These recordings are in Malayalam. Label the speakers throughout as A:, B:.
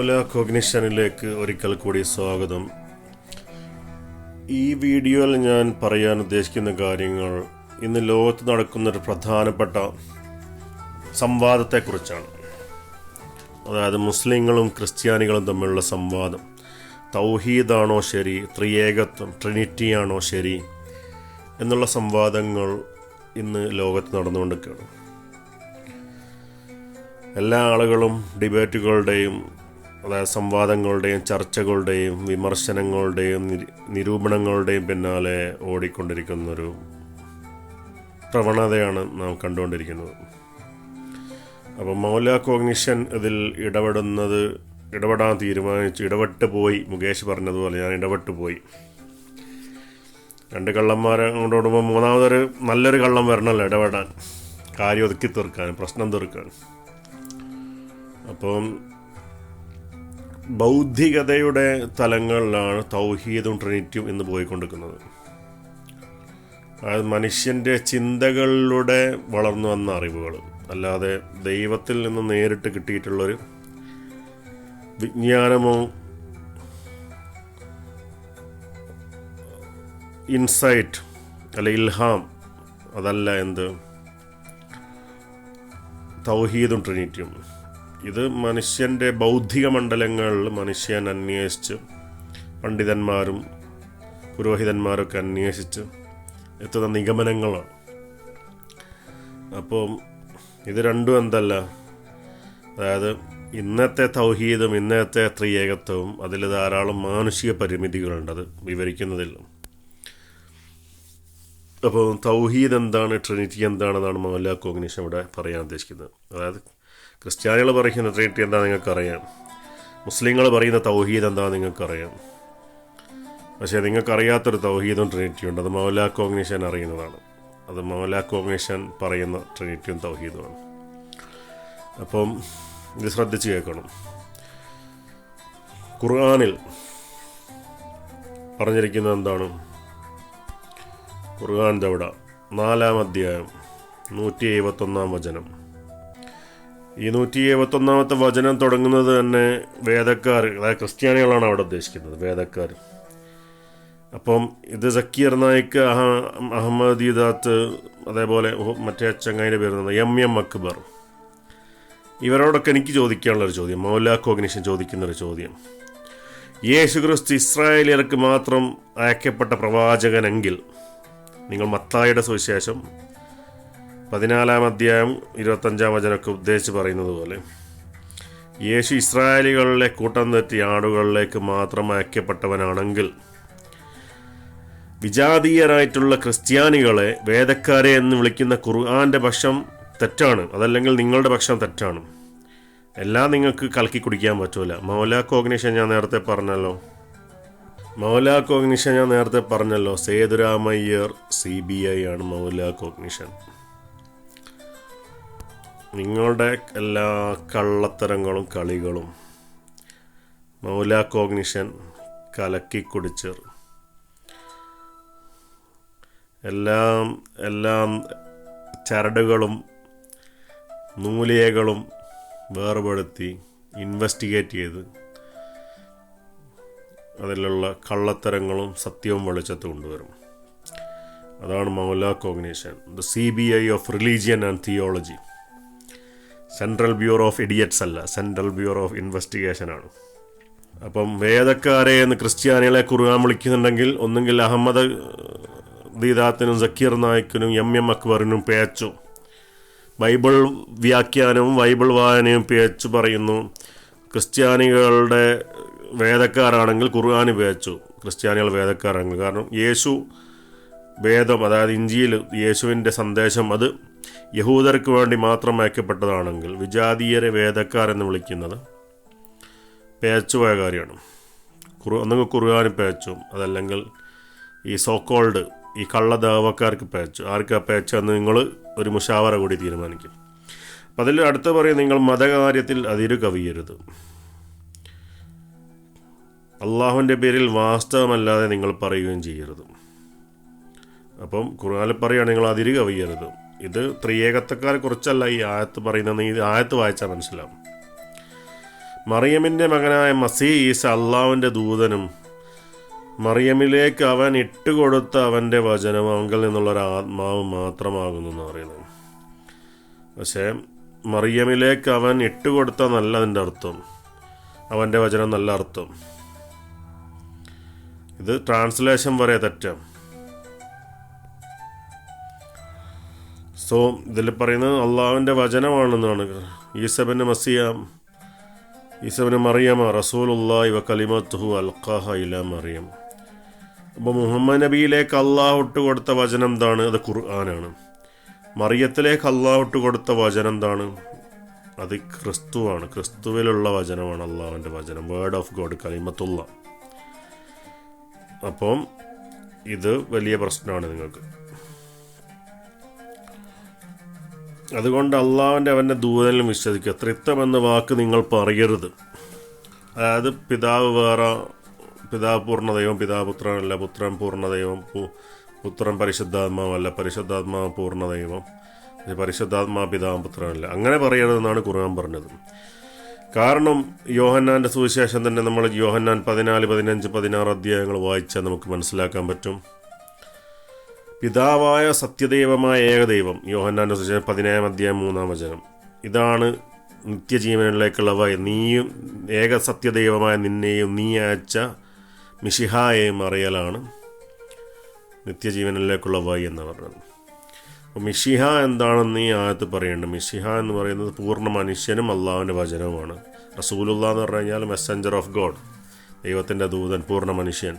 A: മൗല കോഗ്നിഷനിലേക്ക് ഒരിക്കൽ കൂടി സ്വാഗതം. ഈ വീഡിയോയിൽ ഞാൻ പറയാൻ ഉദ്ദേശിക്കുന്ന കാര്യങ്ങൾ ഇന്ന് ലോകത്ത് നടക്കുന്നൊരു പ്രധാനപ്പെട്ട സംവാദത്തെക്കുറിച്ചാണ്. അതായത് മുസ്ലിങ്ങളും ക്രിസ്ത്യാനികളും തമ്മിലുള്ള സംവാദം. തൗഹീദാണോ ശരി, ത്രിയേകത്വം, ട്രിനിറ്റിയാണോ ശരി എന്നുള്ള സംവാദങ്ങൾ ഇന്ന് ലോകത്ത് നടന്നുകൊണ്ടിരിക്കുകയാണ്. എല്ലാ ആളുകളും ഡിബേറ്റുകളുടെയും അതായത് സംവാദങ്ങളുടെയും ചർച്ചകളുടെയും വിമർശനങ്ങളുടെയും നിരൂപണങ്ങളുടെയും പിന്നാലെ ഓടിക്കൊണ്ടിരിക്കുന്നൊരു പ്രവണതയാണ് നാം കണ്ടുകൊണ്ടിരിക്കുന്നത്. അപ്പോൾ മൗല കോഗ്നിഷൻ ഇതിൽ ഇടപെടാൻ തീരുമാനിച്ചു. ഇടപെട്ട് പോയി. മുകേഷ് പറഞ്ഞതുപോലെ ഞാൻ ഇടപെട്ട് പോയി. രണ്ട് കള്ളന്മാരെ കൊണ്ടോടുമ്പോൾ മൂന്നാമതൊരു നല്ലൊരു കള്ളം വരണമല്ലോ ഇടപെടാൻ, കാര്യം ഒതുക്കി തീർക്കാൻ, പ്രശ്നം തീർക്കാൻ. അപ്പം ബൗദ്ധികതയുടെ തലങ്ങളിലാണ് തൗഹീദും ട്രിനിറ്റിയും ഇന്ന് പോയിക്കൊണ്ടിരിക്കുന്നത്. അതായത് മനുഷ്യൻ്റെ ചിന്തകളിലൂടെ വളർന്നു വന്ന അറിവുകൾ, അല്ലാതെ ദൈവത്തിൽ നിന്ന് നേരിട്ട് കിട്ടിയിട്ടുള്ളൊരു വിജ്ഞാനമോ ഇൻസൈറ്റ് അല്ല ഇൽഹാം, അതല്ല എന്ത് തൗഹീദും ട്രിനിറ്റിയും. ഇത് മനുഷ്യൻ്റെ ബൗദ്ധിക മണ്ഡലങ്ങളിൽ മനുഷ്യൻ അന്വേഷിച്ച്, പണ്ഡിതന്മാരും പുരോഹിതന്മാരൊക്കെ അന്വേഷിച്ച് എത്തുന്ന നിഗമനങ്ങളാണ്. അപ്പം ഇത് രണ്ടും എന്തല്ല, അതായത് ഇന്നത്തെ തൗഹീദും ഇന്നത്തെ ത്രിയേകത്വവും അതിൽ ധാരാളം മാനുഷിക പരിമിതികളുണ്ട്, അത് വിവരിക്കുന്നതില്ല. അപ്പോൾ തൗഹീദ് എന്താണ്, ട്രിനിറ്റി എന്താണെന്നാണ് മൗല കോഗ്നിഷൻ ഇവിടെ പറയാൻ ഉദ്ദേശിക്കുന്നത്. അതായത് ക്രിസ്ത്യാനികൾ പറയുന്ന ട്രിനിറ്റി എന്താ നിങ്ങൾക്കറിയാം, മുസ്ലിങ്ങൾ പറയുന്ന തൗഹീദ് എന്താ നിങ്ങൾക്കറിയാം. പക്ഷേ നിങ്ങൾക്കറിയാത്തൊരു തൗഹീദും ട്രിനിറ്റിയും ഉണ്ട്. അത് മൗല കോഗ്നിഷൻ അറിയുന്നതാണ്. അത് മൗല കോഗ്നിഷൻ പറയുന്ന ട്രിനിറ്റിയും തൗഹീദുമാണ്. അപ്പം ഇത് ശ്രദ്ധിച്ച് കേൾക്കണം. ഖുർആനിൽ പറഞ്ഞിരിക്കുന്നത് എന്താണ്? ഖുർആൻ ദൗഡ 4-ാം അധ്യായം 171-ാം വചനം. ഈ 171-ാമത്തെ വചനം തുടങ്ങുന്നത് തന്നെ വേദക്കാർ, അതായത് ക്രിസ്ത്യാനികളാണ് അവിടെ ഉദ്ദേശിക്കുന്നത്, വേദക്കാർ. അപ്പം ഇത് സക്കീർ നായിക്ക്, അഹമ്മദീദാത്ത്, അതേപോലെ മറ്റേ ചങ്ങായിൻ്റെ പേരുന്നത് എം അക്ബർ, ഇവരോടൊക്കെ എനിക്ക് ചോദിക്കാനുള്ളൊരു ചോദ്യം, മൗല കോഗ്നിഷൻ ചോദിക്കുന്നൊരു ചോദ്യം: യേശു ക്രിസ്തു ഇസ്രായേലിയർക്ക് മാത്രം അയക്കപ്പെട്ട പ്രവാചകനെങ്കിൽ നിങ്ങൾ മത്തായിയുടെ സുവിശേഷം 14-ാം അധ്യായം 25-ാം വചനമൊക്കെ ഉദ്ദേശിച്ച് പറയുന്നത് പോലെ യേശു ഇസ്രായേലികളിലെ കൂട്ടം തെറ്റി ആടുകളിലേക്ക് മാത്രം അയക്കപ്പെട്ടവനാണെങ്കിൽ വിജാതീയരായിട്ടുള്ള ക്രിസ്ത്യാനികളെ വേദക്കാരെ എന്ന് വിളിക്കുന്ന ഖുർആൻ്റെ പക്ഷം തെറ്റാണ്, അതല്ലെങ്കിൽ നിങ്ങളുടെ പക്ഷം തെറ്റാണ്. എല്ലാം നിങ്ങൾക്ക് കലക്കി കുടിക്കാൻ പറ്റൂല. മൗല കോഗ്നിഷൻ ഞാൻ നേരത്തെ പറഞ്ഞല്ലോ, സേതുരാമയ്യർ CBI ആണ് മൗല കോഗ്നിഷൻ. നിങ്ങളുടെ എല്ലാ കള്ളത്തരങ്ങളും കളികളും മൗല കോഗ്നിഷൻ കലക്കി കുടിച്ചർ. എല്ലാം ചരടുകളും നൂലിയകളും വേർപെടുത്തി ഇൻവെസ്റ്റിഗേറ്റ് ചെയ്ത് അതിലുള്ള കള്ളത്തരങ്ങളും സത്യവും വെളിച്ചത്ത് കൊണ്ടുവരും. അതാണ് മൗല cognition, the CBI of religion and theology. Central bureau of idiots അല്ല, സെൻട്രൽ ബ്യൂറോ ഓഫ് ഇൻവെസ്റ്റിഗേഷനാണ്. അപ്പം വേദക്കാരെ എന്ന് ക്രിസ്ത്യാനികളെ ഖുർആൻ വിളിക്കുന്നുണ്ടെങ്കിൽ ഒന്നുകിൽ അഹമ്മദ് ദീദാത്തിനും സക്കീർ നായിക്കിനും എം അക്ബറിനും പേച്ചു ബൈബിൾ വ്യാഖ്യാനവും ബൈബിൾ വായനയും പേച്ചു പറയുന്നു. ക്രിസ്ത്യാനികളുടെ വേദക്കാരാണെങ്കിൽ ഖുർആന് പേച്ചു, ക്രിസ്ത്യാനികൾ വേദക്കാരാണെങ്കിൽ. കാരണം യേശു വേദം, അതായത് ഇഞ്ചിയിൽ യേശുവിൻ്റെ സന്ദേശം അത് യഹൂദർക്ക് വേണ്ടി മാത്രം അയക്കപ്പെട്ടതാണെങ്കിൽ വിജാതീയരെ വേദക്കാരെന്ന് വിളിക്കുന്നത് പേച്ചുപോയ കാര്യമാണ്. ഒന്നുകിൽ ഖുർആന് പേച്ചും, അതല്ലെങ്കിൽ ഈ സോക്കോൾഡ് ഈ കള്ളദേവക്കാർക്ക് പേച്ചു. ആർക്കാ പേച്ചെന്ന് നിങ്ങൾ ഒരു മുഷാവറ കൂടി തീരുമാനിക്കും. അപ്പം അതിൽ അടുത്ത് പറയും, നിങ്ങൾ മതകാര്യത്തിൽ അതിരു കവിയരുത്. അള്ളാഹുവിൻ്റെ പേരിൽ വാസ്തവമല്ലാതെ നിങ്ങൾ പറയുകയും ചെയ്യരുത്. അപ്പം ഖുർആനിൽ പറയുകയാണ് നിങ്ങൾ അതിര് കവിയരുത്. ഇത് ത്രിയേകത്വക്കാരെ കുറിച്ചല്ല ഈ ആയത്ത് പറയുന്നത്. ഈ ആയത്ത് വായിച്ചാൽ മനസ്സിലാവും. മറിയമിൻ്റെ മകനായ മസീഹ് ഈസ അള്ളാഹുവിൻ്റെ ദൂതനും മറിയമിലേക്ക് അവൻ ഇട്ടുകൊടുത്ത അവൻ്റെ വചനം അവങ്കിൽ നിന്നുള്ളൊരു ആത്മാവ് മാത്രമാകുന്നു എന്ന് പറയുന്നത്. പക്ഷേ മറിയമിലേക്ക് അവൻ ഇട്ടുകൊടുത്ത നല്ല അതിൻ്റെ അർത്ഥം, അവൻ്റെ വചനം നല്ല അർത്ഥം. ഇത് ട്രാൻസ്ലേഷൻ വരെ തെറ്റാം. സോ ഇതിൽ പറയുന്നത് അള്ളാഹുവിൻ്റെ വചനമാണെന്നാണ്. ഈസബിന് മറിയമ റസൂലുള്ളാഹി വ കലിമത്തുഹു അൽഖാഹ ഇലാ മറിയം. അപ്പോൾ മുഹമ്മദ് നബിയിലേക്ക് അള്ളാഹു ഇട്ടുകൊടുത്ത വചനം എന്താണ്? അത് ഖുർആനാണ്. മറിയത്തിലേക്ക് അള്ളാഹു ഇട്ടുകൊടുത്ത വചനം എന്താണ്? അത് ക്രിസ്തുവാണ്. ക്രിസ്തുവിലുള്ള വചനമാണ് അള്ളാഹുവിൻ്റെ വചനം, വേർഡ് ഓഫ് ഗോഡ്, കലിമത്തുള്ള. അപ്പം ഇത് വലിയ പ്രശ്നമാണ് നിങ്ങൾക്ക്. അതുകൊണ്ട് അള്ളാഹുവിൻ്റെ അവൻ്റെ ദൂതനിലും വിശ്വസിക്കുക. ത്രിത്വം എന്ന വാക്ക് നിങ്ങൾ പറയരുത്. അതായത് പിതാവ് വേറെ, പിതാവ് പൂർണ്ണദൈവം, പിതാവ് പുത്രനല്ല, പുത്രൻ പൂർണ്ണദൈവം, പുത്രൻ പരിശുദ്ധാത്മാവല്ല, പരിശുദ്ധാത്മാവ് പൂർണ്ണദൈവം, പരിശുദ്ധാത്മാ പിതാവും പുത്രനല്ല, അങ്ങനെ പറയരുതെന്നാണ് ഖുർആൻ പറഞ്ഞത്. കാരണം യോഹന്നാൻ്റെ സുവിശേഷം തന്നെ നമ്മൾ യോഹന്നാൻ 14, 15, 16 അധ്യായങ്ങൾ വായിച്ചാൽ നമുക്ക് മനസ്സിലാക്കാൻ പറ്റും. പിതാവായ സത്യദൈവമായ ഏകദൈവം, യോഹന്നാൻ്റെ സുവിശേഷം 17 അധ്യായം 3 വചനം, ഇതാണ് നിത്യജീവനിലേക്കുള്ള വഴി. നീയും ഏക സത്യദൈവമായ നിന്നെയും നീ അയച്ച മിശിഹായെയും അറിയലാണ് നിത്യജീവനിലേക്കുള്ള വഴി എന്ന് പറഞ്ഞത്. അപ്പോൾ മിശിഹ എന്താണെന്ന് ഈ ആയത്ത് പറയുന്നുണ്ട്. മിശിഹ എന്ന് പറയുന്നത് പൂർണ്ണ മനുഷ്യനും അള്ളാഹുവിൻ്റെ വചനവുമാണ്. റസൂലുള്ളാഹ് എന്ന് പറഞ്ഞു കഴിഞ്ഞാൽ മെസ്സഞ്ചർ ഓഫ് ഗോഡ്, ദൈവത്തിൻ്റെ ദൂതൻ, പൂർണ്ണ മനുഷ്യൻ.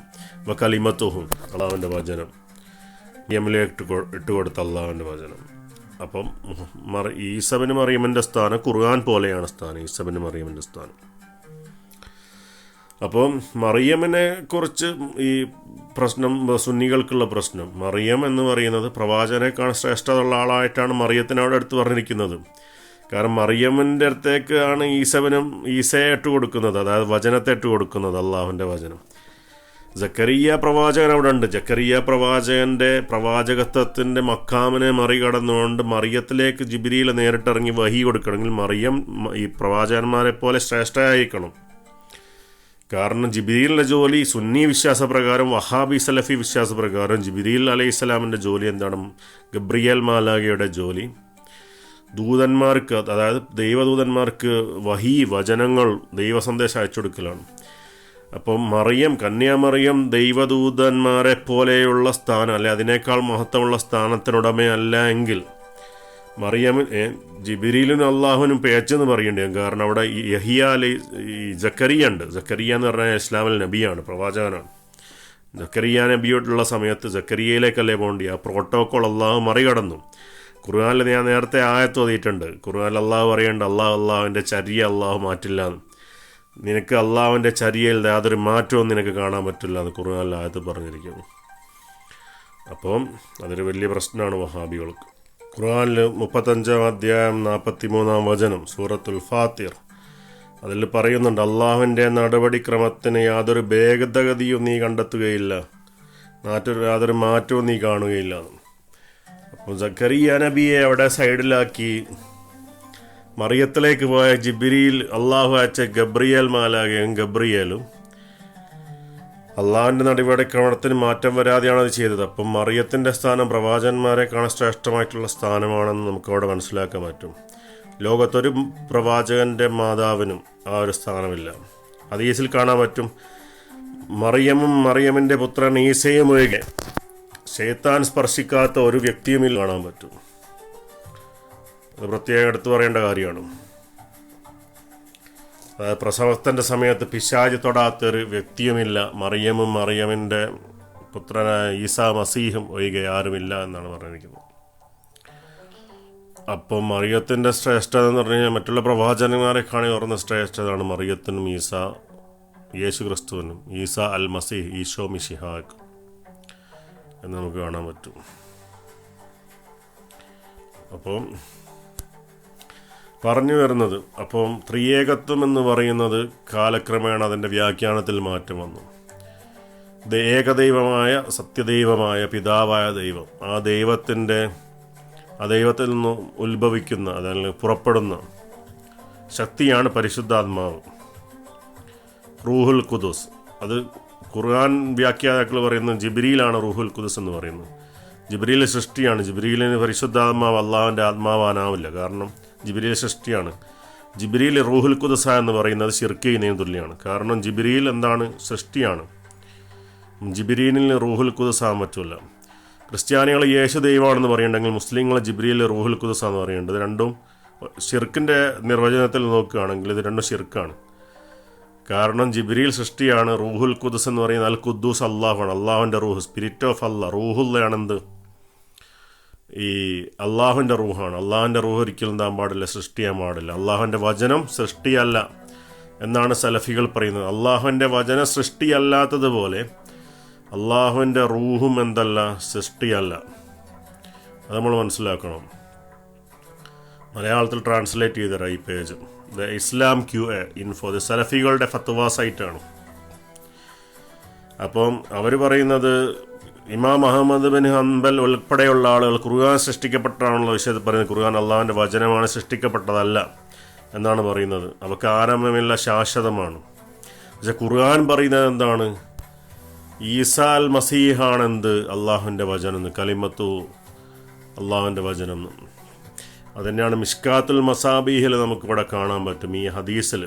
A: വ കലിമത്തുഹു അള്ളാഹുവിൻ്റെ വചനം, യമിലേക്ക് ഇട്ടുകൊടുത്ത അള്ളാഹുവിൻ്റെ വചനം. അപ്പം ഈസബിന് മറിയമിൻ്റെ സ്ഥാനം ഖുർആൻ പോലെയാണ് സ്ഥാനം, ഈസബിന് മറിയമിൻ്റെ സ്ഥാനം. അപ്പം മറിയമിനെ കുറിച്ച് ഈ പ്രശ്നം, സുന്നികൾക്കുള്ള പ്രശ്നം, മറിയം എന്ന് പറയുന്നത് പ്രവാചകനേക്കാൾ ശ്രേഷ്ഠതയുള്ള ആളായിട്ടാണ് മറിയത്തിനെ അവിടെ എടുത്ത് പറഞ്ഞിരിക്കുന്നത്. കാരണം മറിയമിൻ്റെ അടുത്തേക്കാണ് ഈസയെ ഇട്ട് കൊടുക്കുന്നത്, അതായത് വചനത്തെ ഇട്ട് കൊടുക്കുന്നത്, അള്ളാഹുവിൻ്റെ വചനം. ജക്കരിയ പ്രവാചകൻ അവിടെ ഉണ്ട്. ജക്കരിയ പ്രവാചകൻ്റെ പ്രവാചകത്വത്തിൻ്റെ മക്കാമിനെ മറികടന്നുകൊണ്ട് മറിയത്തിലേക്ക് ജിബ്രീൽ നേരിട്ടിറങ്ങി വഹി കൊടുക്കണമെങ്കിൽ മറിയം ഈ പ്രവാചകന്മാരെ പോലെ ശ്രേഷ്ഠയായിരിക്കണം. കാരണം ജിബ്രീലിൻ്റെ ജോലി സുന്നി വിശ്വാസപ്രകാരം, വഹാബി സലഫി വിശ്വാസപ്രകാരം ജിബ്രീൽ അലൈഹിസ്സലാമിൻ്റെ ജോലി എന്താണ്? ഗബ്രിയേൽ മാലാഖയുടെ ജോലി ദൂതന്മാർക്ക്, അതായത് ദൈവദൂതന്മാർക്ക് വഹി, വചനങ്ങൾ, ദൈവസന്ദേശം അയച്ചു കൊടുക്കലാണ്. അപ്പം കന്യാമറിയം ദൈവദൂതന്മാരെ പോലെയുള്ള സ്ഥാനം, അല്ലെ അതിനേക്കാൾ മഹത്വമുള്ള സ്ഥാനത്തിനുടമയല്ല എങ്കിൽ ജിബ്രീലിനും അള്ളാഹുവിനും പേച്ചെന്ന് പറയേണ്ടി വരും. കാരണം അവിടെ യഹിയ ജക്കരിയ ഉണ്ട്. ജക്കരിയ എന്ന് പറഞ്ഞാൽ ഇസ്ലാമിൽ നബിയാണ്, പ്രവാചകനാണ്. ജക്കരിയ നബിയോട്ടുള്ള സമയത്ത് ജക്കരിയയിലേക്കല്ലേ പോകേണ്ടി? ആ പ്രോട്ടോക്കോൾ അള്ളാഹു മറികടന്നു. ഖുർആനിൽ ഞാൻ നേരത്തെ ആയത്ത് ഓതിയിട്ടുണ്ട്. ഖുർആനിൽ അള്ളാഹു പറയേണ്ട അള്ളാഹുവിൻ്റെ ചര്യ അള്ളാഹു മാറ്റില്ല, നിനക്ക് അള്ളാഹുവിൻ്റെ ചര്യയിൽ യാതൊരു മാറ്റവും നിനക്ക് കാണാൻ പറ്റില്ല എന്ന് ഖുർആനിൽ ആയത്ത് പറഞ്ഞിരിക്കുന്നു. അപ്പം അതൊരു വലിയ പ്രശ്നമാണ് വഹാബികൾക്ക്. ഖുർആനിൽ 35 അധ്യായം 43 വചനം, സൂറത്തുൽ ഫാത്തിർ, അതിൽ പറയുന്നുണ്ട് അള്ളാഹുവിൻ്റെ നടപടിക്രമത്തിന് യാതൊരു ഭേദഗതിയും നീ കണ്ടെത്തുകയില്ല, യാതൊരു മാറ്റവും നീ കാണുകയില്ല. അപ്പോൾ സക്കരിയ നബിയെ അവിടെ സൈഡിലാക്കി മറിയത്തിലേക്ക് പോയ ജിബ്രീൽ, അള്ളാഹു അയച്ച ഗബ്രിയേൽ മാലാഖയും ഗബ്രിയേലും അള്ളാഹുവിൻ്റെ നടപടിക്രമത്തിന് മാറ്റം വരാതെയാണ് അത് ചെയ്തത്. അപ്പം മറിയത്തിൻ്റെ സ്ഥാനം പ്രവാചകന്മാരെക്കാൾ ശ്രേഷ്ഠമായിട്ടുള്ള സ്ഥാനമാണെന്ന് നമുക്കവിടെ മനസ്സിലാക്കാൻ പറ്റും. ലോകത്തൊരു പ്രവാചകൻ്റെ മാതാവിനും ആ ഒരു സ്ഥാനമില്ല. ഹദീസിൽ കാണാൻ പറ്റും. മറിയമിൻ്റെ പുത്രൻ ഈസയും ഒഴികെ ശൈത്താൻ സ്പർശിക്കാത്ത ഒരു വ്യക്തിയുമിൽ കാണാൻ പറ്റും. അത് പ്രത്യേകം എടുത്തു പറയേണ്ട കാര്യമാണ്. അതായത് പ്രസവത്തിൻ്റെ സമയത്ത് പിശാച് തൊടാത്തൊരു വ്യക്തിയുമില്ല, മറിയമിൻ്റെ പുത്രനായ ഈസാ മസീഹും ഒഴികെ ആരുമില്ല എന്നാണ് പറഞ്ഞിരിക്കുന്നത്. അപ്പം മറിയത്തിൻ്റെ ശ്രേഷ്ഠത എന്ന് പറഞ്ഞു കഴിഞ്ഞാൽ മറ്റുള്ള പ്രവാചകന്മാരെ കാണി തുറന്ന ശ്രേഷ്ഠതയാണ് മറിയത്തിനും യേശു ക്രിസ്തുവിനും, ഈസാ അൽ മസീഹ്, ഈശോ മിശിഹാക്ക് എന്ന് നമുക്ക് കാണാൻ പറ്റും. അപ്പം പറഞ്ഞു വരുന്നത്, അപ്പം ത്രിയേകത്വം എന്ന് പറയുന്നത് കാലക്രമേണ അതിൻ്റെ വ്യാഖ്യാനത്തിൽ മാറ്റം വന്നു. ഏകദൈവമായ സത്യദൈവമായ പിതാവായ ദൈവം, ആ ദൈവത്തിൽ നിന്ന് ഉത്ഭവിക്കുന്ന, അതിൽ പുറപ്പെടുന്ന ശക്തിയാണ് പരിശുദ്ധാത്മാവ്. റൂഹുൽ ഖുദുസ്. അത് ഖുർആൻ വ്യാഖ്യാതാക്കൾ പറയുന്നത് ജിബ്രീലാണ് റൂഹുൽ ഖുദുസ് എന്ന് പറയുന്നത്. ജിബ്രീൽ സൃഷ്ടിയാണ്. ജിബ്രീലിന് പരിശുദ്ധാത്മാവ് അള്ളാഹുവിൻ്റെ ആത്മാവാനാവില്ല. കാരണം ജിബ്രീൽ സൃഷ്ടിയാണ്. ജിബ്രീൽ റൂഹുൽ ഖുദുസ എന്ന് പറയുന്നത് ശിർക്ക് ചെയ്യുന്നതിന് തുല്യമാണ്. കാരണം ജിബ്രീൽ എന്താണ്? സൃഷ്ടിയാണ്. ജിബ്രീലിന് റൂഹുൽ ഖുദുസ് ആകാൻ പറ്റില്ല. ക്രിസ്ത്യാനികൾ യേശു ദൈവമാണെന്ന് പറയുന്നുണ്ടെങ്കിൽ മുസ്ലിങ്ങൾ ജിബ്രീൽ റൂഹുൽ ഖുദുസ് എന്ന് പറയുന്നുണ്ട്. ഇത് രണ്ടും ഷിർക്കിൻ്റെ നിർവചനത്തിൽ നോക്കുകയാണെങ്കിൽ ഇത് രണ്ടും ഷിർക്കാണ്. കാരണം ജിബ്രീൽ സൃഷ്ടിയാണ്. റൂഹുൽ ഖുദുസ് എന്ന് പറയുന്നത് അൽ ഖുദ്ദൂസ് അള്ളാഹുവാണ്. അള്ളാഹുവിൻ്റെ റൂഹ്, സ്പിരിറ്റ് ഓഫ് അള്ളാഹ്. റൂഹുള്ളയാണെന്ത്? ഈ അള്ളാഹുവിൻ്റെ റൂഹാണ്. അള്ളാഹുവിൻ്റെ റൂഹ് ഒരിക്കലും എന്താൻ പാടില്ല? സൃഷ്ടിയാൻ പാടില്ല. അള്ളാഹുവിൻ്റെ വചനം സൃഷ്ടിയല്ല എന്നാണ് സലഫികൾ പറയുന്നത്. അള്ളാഹുവിൻ്റെ വചനം സൃഷ്ടിയല്ലാത്തതുപോലെ അള്ളാഹുവിൻ്റെ റൂഹും എന്തല്ല? സൃഷ്ടിയല്ല. അത് നമ്മൾ മനസ്സിലാക്കണം. മലയാളത്തിൽ ട്രാൻസ്ലേറ്റ് ചെയ്തരാ ഈ page. The Islam QA info, ഇത് സലഫികളുടെ ഫത്വ സൈറ്റാണ്. അപ്പം അവർ പറയുന്നത് ഇമാം അഹമ്മദ് ബിൻ ഹംബൽ ഉൾപ്പെടെയുള്ള ആളുകൾ ഖുർആൻ സൃഷ്ടിക്കപ്പെട്ടാണുള്ള വിഷയത്തിൽ പറയുന്നത്. ഖുർആൻ അള്ളാഹുവിൻ്റെ വചനമാണ്, സൃഷ്ടിക്കപ്പെട്ടതല്ല എന്നാണ് പറയുന്നത്. അവർക്ക് ആരംഭമില്ല, ശാശ്വതമാണ്. പക്ഷെ ഖുർആൻ പറയുന്നത് എന്താണ്? ഈസാ അൽ മസീഹാണെന്ത്? അള്ളാഹുവിൻ്റെ വചനം എന്ന്, കലിമത്തു അള്ളാഹുവിൻ്റെ വചനം. അതുതന്നെയാണ് മിഷ്കാത്തുൽ മസാബീഹിൽ നമുക്കിവിടെ കാണാൻ പറ്റും. ഈ ഹദീസിൽ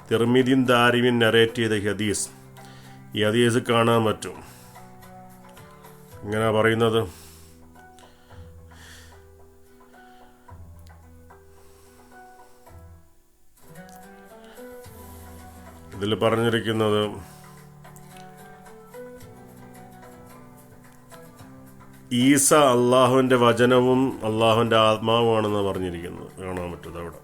A: തിർമിദിൻ ദാരിമിൻ നരേറ്റ് ചെയ്ത ഹദീസ്, ഈ ഹദീസ് കാണാൻ പറ്റും. ഇങ്ങനെ പറയുന്നത് ഇതിൽ പറഞ്ഞിരിക്കുന്നത് ഈസ അള്ളാഹുവിൻ്റെ വചനവും അള്ളാഹുവിൻ്റെ ആത്മാവുമാണെന്ന് പറഞ്ഞിരിക്കുന്നത് കാണാൻ പറ്റുന്നത് അവിടെ.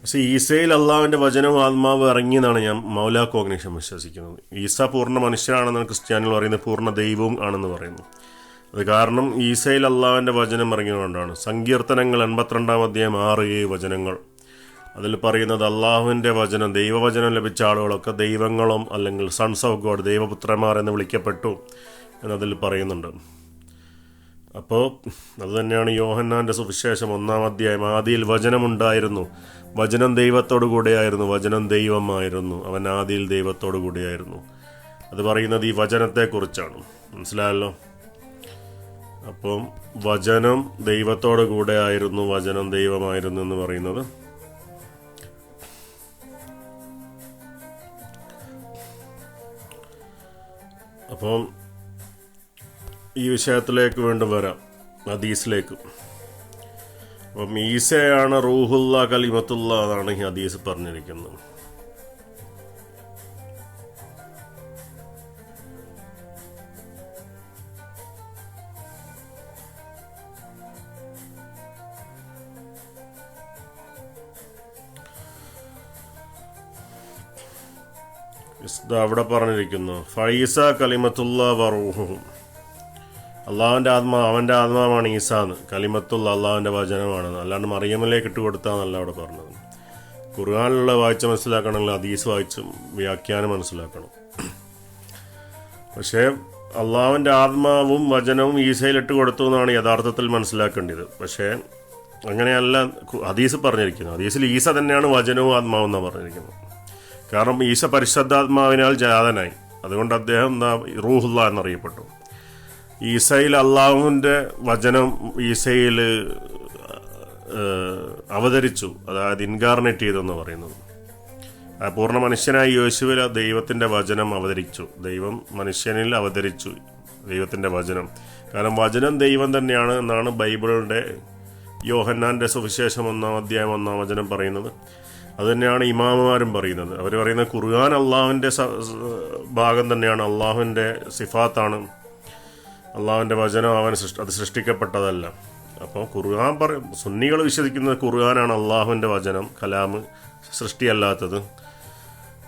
A: പക്ഷേ ഈസയിൽ അള്ളാഹുവിൻ്റെ വചനവും ആത്മാവ് ഇറങ്ങിയെന്നാണ് ഞാൻ മൗലാ കോഗ്നിഷൻ വിശ്വസിക്കുന്നത്. ഈസ പൂർണ്ണ മനുഷ്യനാണെന്നാണ് ക്രിസ്ത്യാനികൾ പറയുന്നത്, പൂർണ്ണ ദൈവവും ആണെന്ന് പറയുന്നു. അത് കാരണം ഈസയിൽ അള്ളാഹുവിൻ്റെ വചനം ഇറങ്ങിയതുകൊണ്ടാണ്. സങ്കീർത്തനങ്ങൾ 82-ാം അധ്യായം 6-7 വചനങ്ങൾ, അതിൽ പറയുന്നത് അള്ളാഹുവിൻ്റെ വചനം, ദൈവവചനം ലഭിച്ച ആളുകളൊക്കെ ദൈവങ്ങളും അല്ലെങ്കിൽ സൺസ് ഓഫ് ഗോഡ്, ദൈവപുത്രന്മാർ എന്ന് വിളിക്കപ്പെട്ടു എന്നതിൽ പറയുന്നുണ്ട്. അപ്പോൾ അതുതന്നെയാണ് യോഹന്നാൻ്റെ സുവിശേഷം 1-ാം അധ്യായം, ആദിയിൽ വചനമുണ്ടായിരുന്നു, വചനം ദൈവത്തോടു കൂടെയായിരുന്നു, വചനം ദൈവമായിരുന്നു, അവൻ ആദിയിൽ ദൈവത്തോടു കൂടെയായിരുന്നു. അത് പറയുന്നത് ഈ വചനത്തെക്കുറിച്ചാണ്. മനസ്സിലായല്ലോ? അപ്പം വചനം ദൈവത്തോടു കൂടെയായിരുന്നു, വചനം ദൈവമായിരുന്നു എന്ന് പറയുന്നത് അപ്പം ഈ വിഷയത്തിലേക്ക് വീണ്ടും വരാം, ഹദീസിലേക്ക്. അപ്പം ഈസയാണ് റൂഹുല്ല കലിമത്തുള്ള, അതാണ് ഈ ഹദീസ് പറഞ്ഞിരിക്കുന്നത്. അവിടെ പറഞ്ഞിരിക്കുന്നു ഫൈസ കലിമത്തുള്ള വറൂഹും, അള്ളാഹുവിൻ്റെ ആത്മാവ്, അവൻ്റെ ആത്മാവാണ് ഈസാന്ന്, കലിമത്തുള്ള അള്ളാഹുവിൻ്റെ വചനമാണെന്ന്. അല്ലാണ്ട് മറിയമിലേക്ക് ഇട്ട് കൊടുത്താന്നല്ല അവിടെ പറഞ്ഞത്. ഖുർആനിലുള്ള വായിച്ച് മനസ്സിലാക്കണമെങ്കിൽ ഹദീസ് വായിച്ച് വ്യാഖ്യാനം മനസ്സിലാക്കണം. പക്ഷേ അള്ളാഹുവിൻ്റെ ആത്മാവും വചനവും ഈസയിലിട്ട് കൊടുത്തു എന്നാണ് യഥാർത്ഥത്തിൽ മനസ്സിലാക്കേണ്ടത്. പക്ഷേ അങ്ങനെയല്ല ഹദീസ് പറഞ്ഞിരിക്കുന്നത്. ഹദീസിൽ ഈസ തന്നെയാണ് വചനവും ആത്മാവും എന്നാണ് പറഞ്ഞിരിക്കുന്നത്. കാരണം ഈസ പരിശുദ്ധാത്മാവിനാൽ ജാതനായി, അതുകൊണ്ട് അദ്ദേഹം റൂഹുല്ല എന്നറിയപ്പെട്ടു. ഈസയിൽ അള്ളാഹുവിൻ്റെ വചനം ഈസയിൽ അവതരിച്ചു, അതായത് ഇൻകാർണേറ്റ് ചെയ്തെന്ന് പറയുന്നത്. പൂർണ്ണ മനുഷ്യനായി യേശുവിൽ ദൈവത്തിൻ്റെ വചനം അവതരിച്ചു, ദൈവം മനുഷ്യനിൽ അവതരിച്ചു, ദൈവത്തിൻ്റെ വചനം. കാരണം വചനം ദൈവം തന്നെയാണ് എന്നാണ് ബൈബിളിൻ്റെ യോഹന്നാൻ്റെ സുവിശേഷം 1-ാം അധ്യായം 1-ാം വചനം പറയുന്നത്. അതുതന്നെയാണ് ഇമാമുമാരും പറയുന്നത്. അവർ പറയുന്നത് ഖുർആൻ അള്ളാഹുവിൻ്റെ ഭാഗം തന്നെയാണ്, അള്ളാഹുവിൻ്റെ സിഫാത്താണ്, അള്ളാഹുവിൻ്റെ വചനം അത് സൃഷ്ടിക്കപ്പെട്ടതല്ല. അപ്പോൾ ഖുർആൻ സുന്നികൾ വിശ്വസിക്കുന്നത് ഖുർആനാണ് അള്ളാഹുവിൻ്റെ വചനം, കലാമ്, സൃഷ്ടിയല്ലാത്തത്.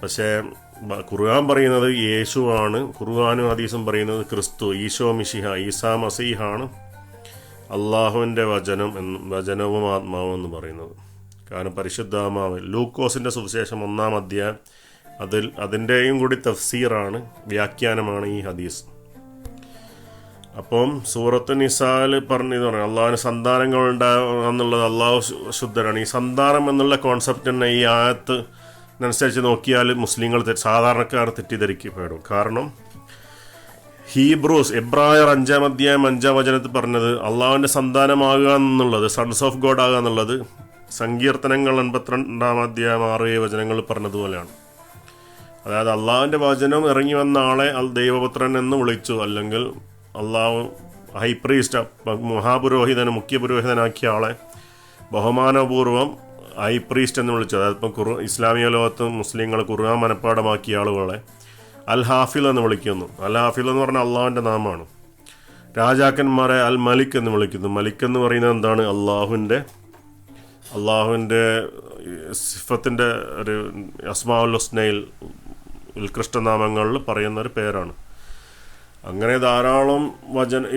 A: പക്ഷേ ഖുർആൻ പറയുന്നത് യേശുവാണ്, ഖുർആനും ഹദീസും പറയുന്നത് ക്രിസ്തു, ഈശോ മിശിഹ, ഈസാ മസീഹാണ് അള്ളാഹുവിൻ്റെ വചനം വചനവും ആത്മാവും എന്ന് പറയുന്നത്. കാരണം പരിശുദ്ധാത്മാവ്, ലൂക്കോസിൻ്റെ സുവിശേഷം 1-ാം അധ്യായം, അതിൻ്റെയും കൂടി തഫ്സീറാണ്, വ്യാഖ്യാനമാണ് ഈ ഹദീസ്. അപ്പം സൂറത്ത് നിസാൽ പറഞ്ഞത് പറഞ്ഞു അള്ളാഹുവിന് സന്താനങ്ങൾ ഉണ്ടാകുക എന്നുള്ളത് അള്ളാഹു ശുദ്ധരാണ്. ഈ സന്താനം എന്നുള്ള കോൺസെപ്റ്റ് തന്നെ ഈ ആയത്തിനനുസരിച്ച് നോക്കിയാൽ മുസ്ലിങ്ങൾ സാധാരണക്കാർ തെറ്റിദ്ധരിക്കപ്പെടും. കാരണം ഹീബ്രൂസ് എബ്രായർ 5-ാം അധ്യായം 5-ാം വചനത്തിൽ പറഞ്ഞത് അള്ളാഹുവിൻ്റെ സന്താനമാകുക എന്നുള്ളത്, സൺസ് ഓഫ് ഗോഡ് ആകുക എന്നുള്ളത് സങ്കീർത്തനങ്ങൾ 82-ാം അധ്യായം 6-7 വചനങ്ങൾ പറഞ്ഞതുപോലെയാണ്. അതായത് അള്ളാഹുവിൻ്റെ വചനം ഇറങ്ങി വന്ന ആളെ ദൈവപുത്രൻ എന്ന് വിളിച്ചു, അല്ലെങ്കിൽ അള്ളാഹു ഹൈപ്രീസ്റ്റ് മഹാപുരോഹിതന് മുഖ്യ പുരോഹിതനാക്കിയ ആളെ ബഹുമാനപൂർവ്വം ഹൈപ്രീസ്റ്റ് എന്ന് വിളിച്ചു. അതായത് ഇപ്പം ഇസ്ലാമിക ലോകത്ത് മുസ്ലിങ്ങൾ ഖുർആൻ മനഃപ്പാടമാക്കിയ ആളുകളെ അൽ ഹാഫിൽ എന്ന് വിളിക്കുന്നു. അൽ ഹാഫിൽ എന്ന് പറഞ്ഞാൽ അള്ളാഹുവിൻ്റെ നാമമാണ്. രാജാക്കന്മാരെ അൽ മലിക് എന്ന് വിളിക്കുന്നു. മലിക് എന്ന് പറയുന്നത് എന്താണ്? അള്ളാഹുവിൻ്റെ സിഫത്തിൻ്റെ ഒരു അസ്മാഉൽ ഹുസ്നയിൽ ഉത്കൃഷ്ടനാമങ്ങളിൽ പറയുന്ന ഒരു പേരാണ്. അങ്ങനെ ധാരാളം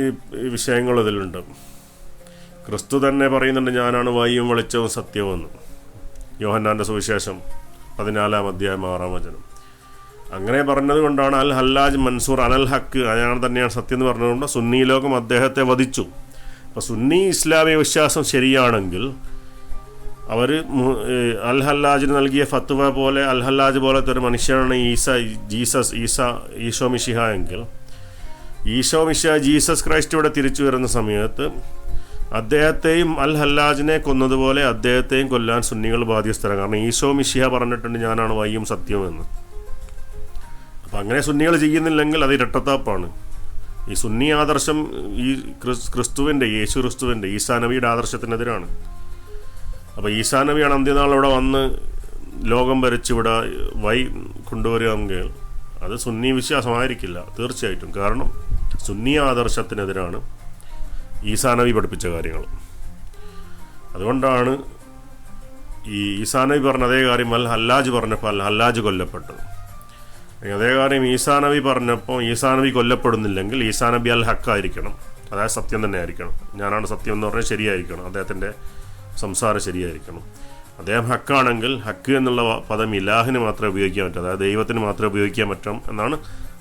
A: ഈ വിഷയങ്ങൾ ഇതിലുണ്ട്. ക്രിസ്തു തന്നെ പറയുന്നുണ്ട് ഞാനാണ് വഴിയും വെളിച്ചവും സത്യവുമെന്ന്, യോഹന്നാൻ്റെ സുവിശേഷം 14-ാം അധ്യായം 6-ാം വചനം. അങ്ങനെ പറഞ്ഞത് കൊണ്ടാണ് അൽ ഹല്ലാജ് മൻസൂർ അനൽ ഹക്ക് അയാൾ തന്നെയാണ് സത്യം എന്ന് പറഞ്ഞതുകൊണ്ട് സുന്നി ലോകം അദ്ദേഹത്തെ വധിച്ചു. അപ്പോൾ സുന്നി ഇസ്ലാമിക വിശ്വാസം ശരിയാണെങ്കിൽ അവർ അൽ ഹല്ലാജിന് നൽകിയ ഫത്വ പോലെ അൽ ഹല്ലാജ് പോലത്തെ ഒരു മനുഷ്യനാണ് ഈശോ മിശിഹ എങ്കിൽ ഈശോ മിശിഹ ജീസസ് ക്രൈസ്റ്റ് ഇവിടെ തിരിച്ചു വരുന്ന സമയത്ത് അദ്ദേഹത്തെയും അൽ ഹല്ലാജിനെ കൊന്നതുപോലെ അദ്ദേഹത്തെയും കൊല്ലാൻ സുന്നികൾ ബാധ്യസ്ഥരാണ്. കാരണം ഈശോ മിശിഹ പറഞ്ഞിട്ടുണ്ട് ഞാനാണ് വഴിയും സത്യമെന്ന്. അപ്പം അങ്ങനെ സുന്നികൾ ചെയ്യുന്നില്ലെങ്കിൽ അത് ഇരട്ടത്താപ്പാണ്. ഈ സുന്നി ആദർശം ഈ ക്രിസ്തുവിൻ്റെ യേശു ക്രിസ്തുവിൻ്റെ ഈസാ നബിയുടെ ആദർശത്തിനെതിരാണ്. അപ്പോൾ ഈസാ നബിയാണ് അന്ത്യനാൾ ഇവിടെ വന്ന് ലോകം ഭരിച്ച് ഇവിടെ കൊണ്ടുവരികയെങ്കിൽ അത് സുന്നി വിശ്വാസമായിരിക്കില്ല തീർച്ചയായിട്ടും. കാരണം സുന്നി ആദർശത്തിനെതിരാണ് ഈസാ നബി പഠിപ്പിച്ച കാര്യങ്ങൾ. അതുകൊണ്ടാണ് ഈ ഈസാ നബി പറഞ്ഞ അതേ കാര്യം അൽ ഹല്ലാജ് പറഞ്ഞപ്പോൾ അൽ ഹല്ലാജ് കൊല്ലപ്പെട്ടത്. അതേ കാര്യം ഈസാ നബി പറഞ്ഞപ്പോൾ ഈസാ നബി കൊല്ലപ്പെടുന്നില്ലെങ്കിൽ ഈസാ നബി അൽ ഹക്കായിരിക്കണം, അതായത് സത്യം തന്നെ ആയിരിക്കണം. ഞാനാണ് സത്യം എന്ന് പറഞ്ഞാൽ ശരിയായിരിക്കണം, അദ്ദേഹത്തിൻ്റെ സംസാരം ശരിയായിരിക്കണം. അദ്ദേഹം ഹക്കാണെങ്കിൽ ഹക്ക് എന്നുള്ള പദം ഇലാഹിന് മാത്രമേ ഉപയോഗിക്കാൻ പറ്റൂ, അതായത് ദൈവത്തിന് മാത്രമേ ഉപയോഗിക്കാൻ പറ്റും എന്നാണ്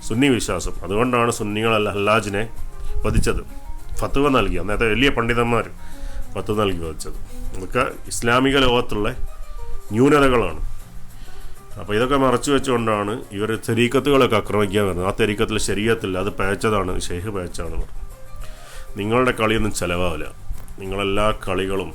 A: സുന്നി വിശ്വാസം. അതുകൊണ്ടാണ് സുന്നികൾ അൽ ഹല്ലാജിനെ വധിച്ചത്, ഫത്വ നൽകി. അന്നത്തെ വലിയ പണ്ഡിതന്മാർ ഫത്വ നൽകി വധിച്ചത്. ഇതൊക്കെ ഇസ്ലാമിക ലോകത്തുള്ള ന്യൂനതകളാണ്. അപ്പോൾ ഇതൊക്കെ മറച്ചു വെച്ചുകൊണ്ടാണ് ഇവർ തെരീക്കത്തുകളൊക്കെ ആക്രമിക്കാൻ വരുന്നത്. ആ തെരീക്കത്തിൽ ശരീഅത്തില്ല, അത് പേച്ചതാണ്, ഷെയ്ഖ് പേച്ചാണ്. നിങ്ങളുടെ കളിയൊന്നും ചിലവാവില്ല, നിങ്ങളെല്ലാ കളികളും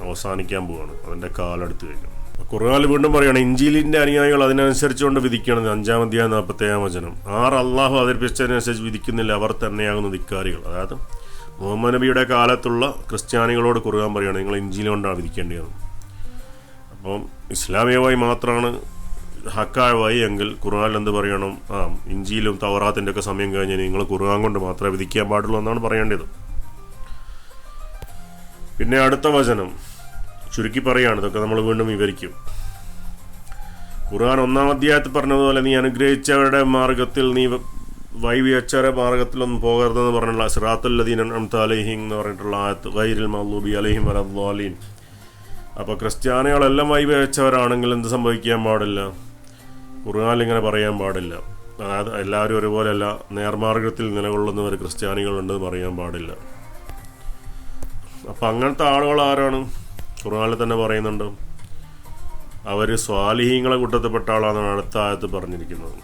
A: അവസാനിക്കാൻ പോവാണ്, അതിൻ്റെ കാലെടുത്ത് വയ്ക്കും. ഖുർആനിൽ വീണ്ടും പറയുകയാണ് ഇഞ്ചീലിൻ്റെ അനുയായികൾ അതിനനുസരിച്ചുകൊണ്ട് വിധിക്കണം. 5-ാം അധ്യായം 47-ാം വചനം. അള്ളാഹു അവതരിപ്പിച്ചതിനനുസരിച്ച് വിധിക്കുന്നില്ല അവർ തന്നെയാകുന്ന ധിക്കാരികൾ. അതായത് മുഹമ്മദ് നബിയുടെ കാലത്തുള്ള ക്രിസ്ത്യാനികളോട് ഖുർആൻ പറയുകയാണ് നിങ്ങൾ ഇഞ്ചീൽ കൊണ്ടാണ് വിധിക്കേണ്ടത്. അപ്പം ഇസ്ലാമികമായി മാത്രമാണ് ഹക്കായ വഴി എങ്കിൽ ഖുർആനിൽ എന്ത് പറയണം? ഇഞ്ചീലും തൗറാത്തിൻ്റെ ഒക്കെ സമയം കഴിഞ്ഞാൽ നിങ്ങൾ ഖുർആൻ കൊണ്ട് മാത്രമേ വിധിക്കാൻ പാടുള്ളൂ എന്നാണ് പറയേണ്ടത്. പിന്നെ അടുത്ത വചനം ചുരുക്കി പറയുകയാണ്, ഇതൊക്കെ നമ്മൾ വീണ്ടും വിവരിക്കും. ഖുർആൻ 1-ാം അധ്യായത്തിൽ പറഞ്ഞതുപോലെ നീ അനുഗ്രഹിച്ചവരുടെ മാർഗത്തിൽ നീ വഴിവെച്ചവരുടെ മാർഗത്തിലൊന്നും പോകരുതെന്ന് പറഞ്ഞിട്ടുള്ള സിറാത്തുല്ലദീന അൻഅംത അലൈഹിം എന്ന് പറഞ്ഞിട്ടുള്ള ആയത്ത് ഗൈറിൽ മഗ്ദൂബി അലൈഹിം വലദ്ദാലിൻ. അപ്പോൾ ക്രിസ്ത്യാനികളെല്ലാം വഴിവെച്ചവരാണെങ്കിൽ എന്ത് സംഭവിക്കാൻ പാടില്ല? ഖുർആനിൽ ഇങ്ങനെ പറയാൻ പാടില്ല. അതായത് എല്ലാവരും ഒരുപോലെയല്ല, നേർമാർഗത്തിൽ നിലകൊള്ളുന്നവർ ക്രിസ്ത്യാനികളുണ്ടെന്ന് പറയാൻ പാടില്ല. അപ്പം അങ്ങനത്തെ ആളുകൾ ആരാണ്? ഖുർആനിൽ തന്നെ പറയുന്നുണ്ട് അവർ സ്വാലിഹീങ്ങളെ കൂട്ടത്തിൽപ്പെട്ട ആളാണെന്നാണ് അടുത്ത ആയത്ത് പറഞ്ഞിരിക്കുന്നത്.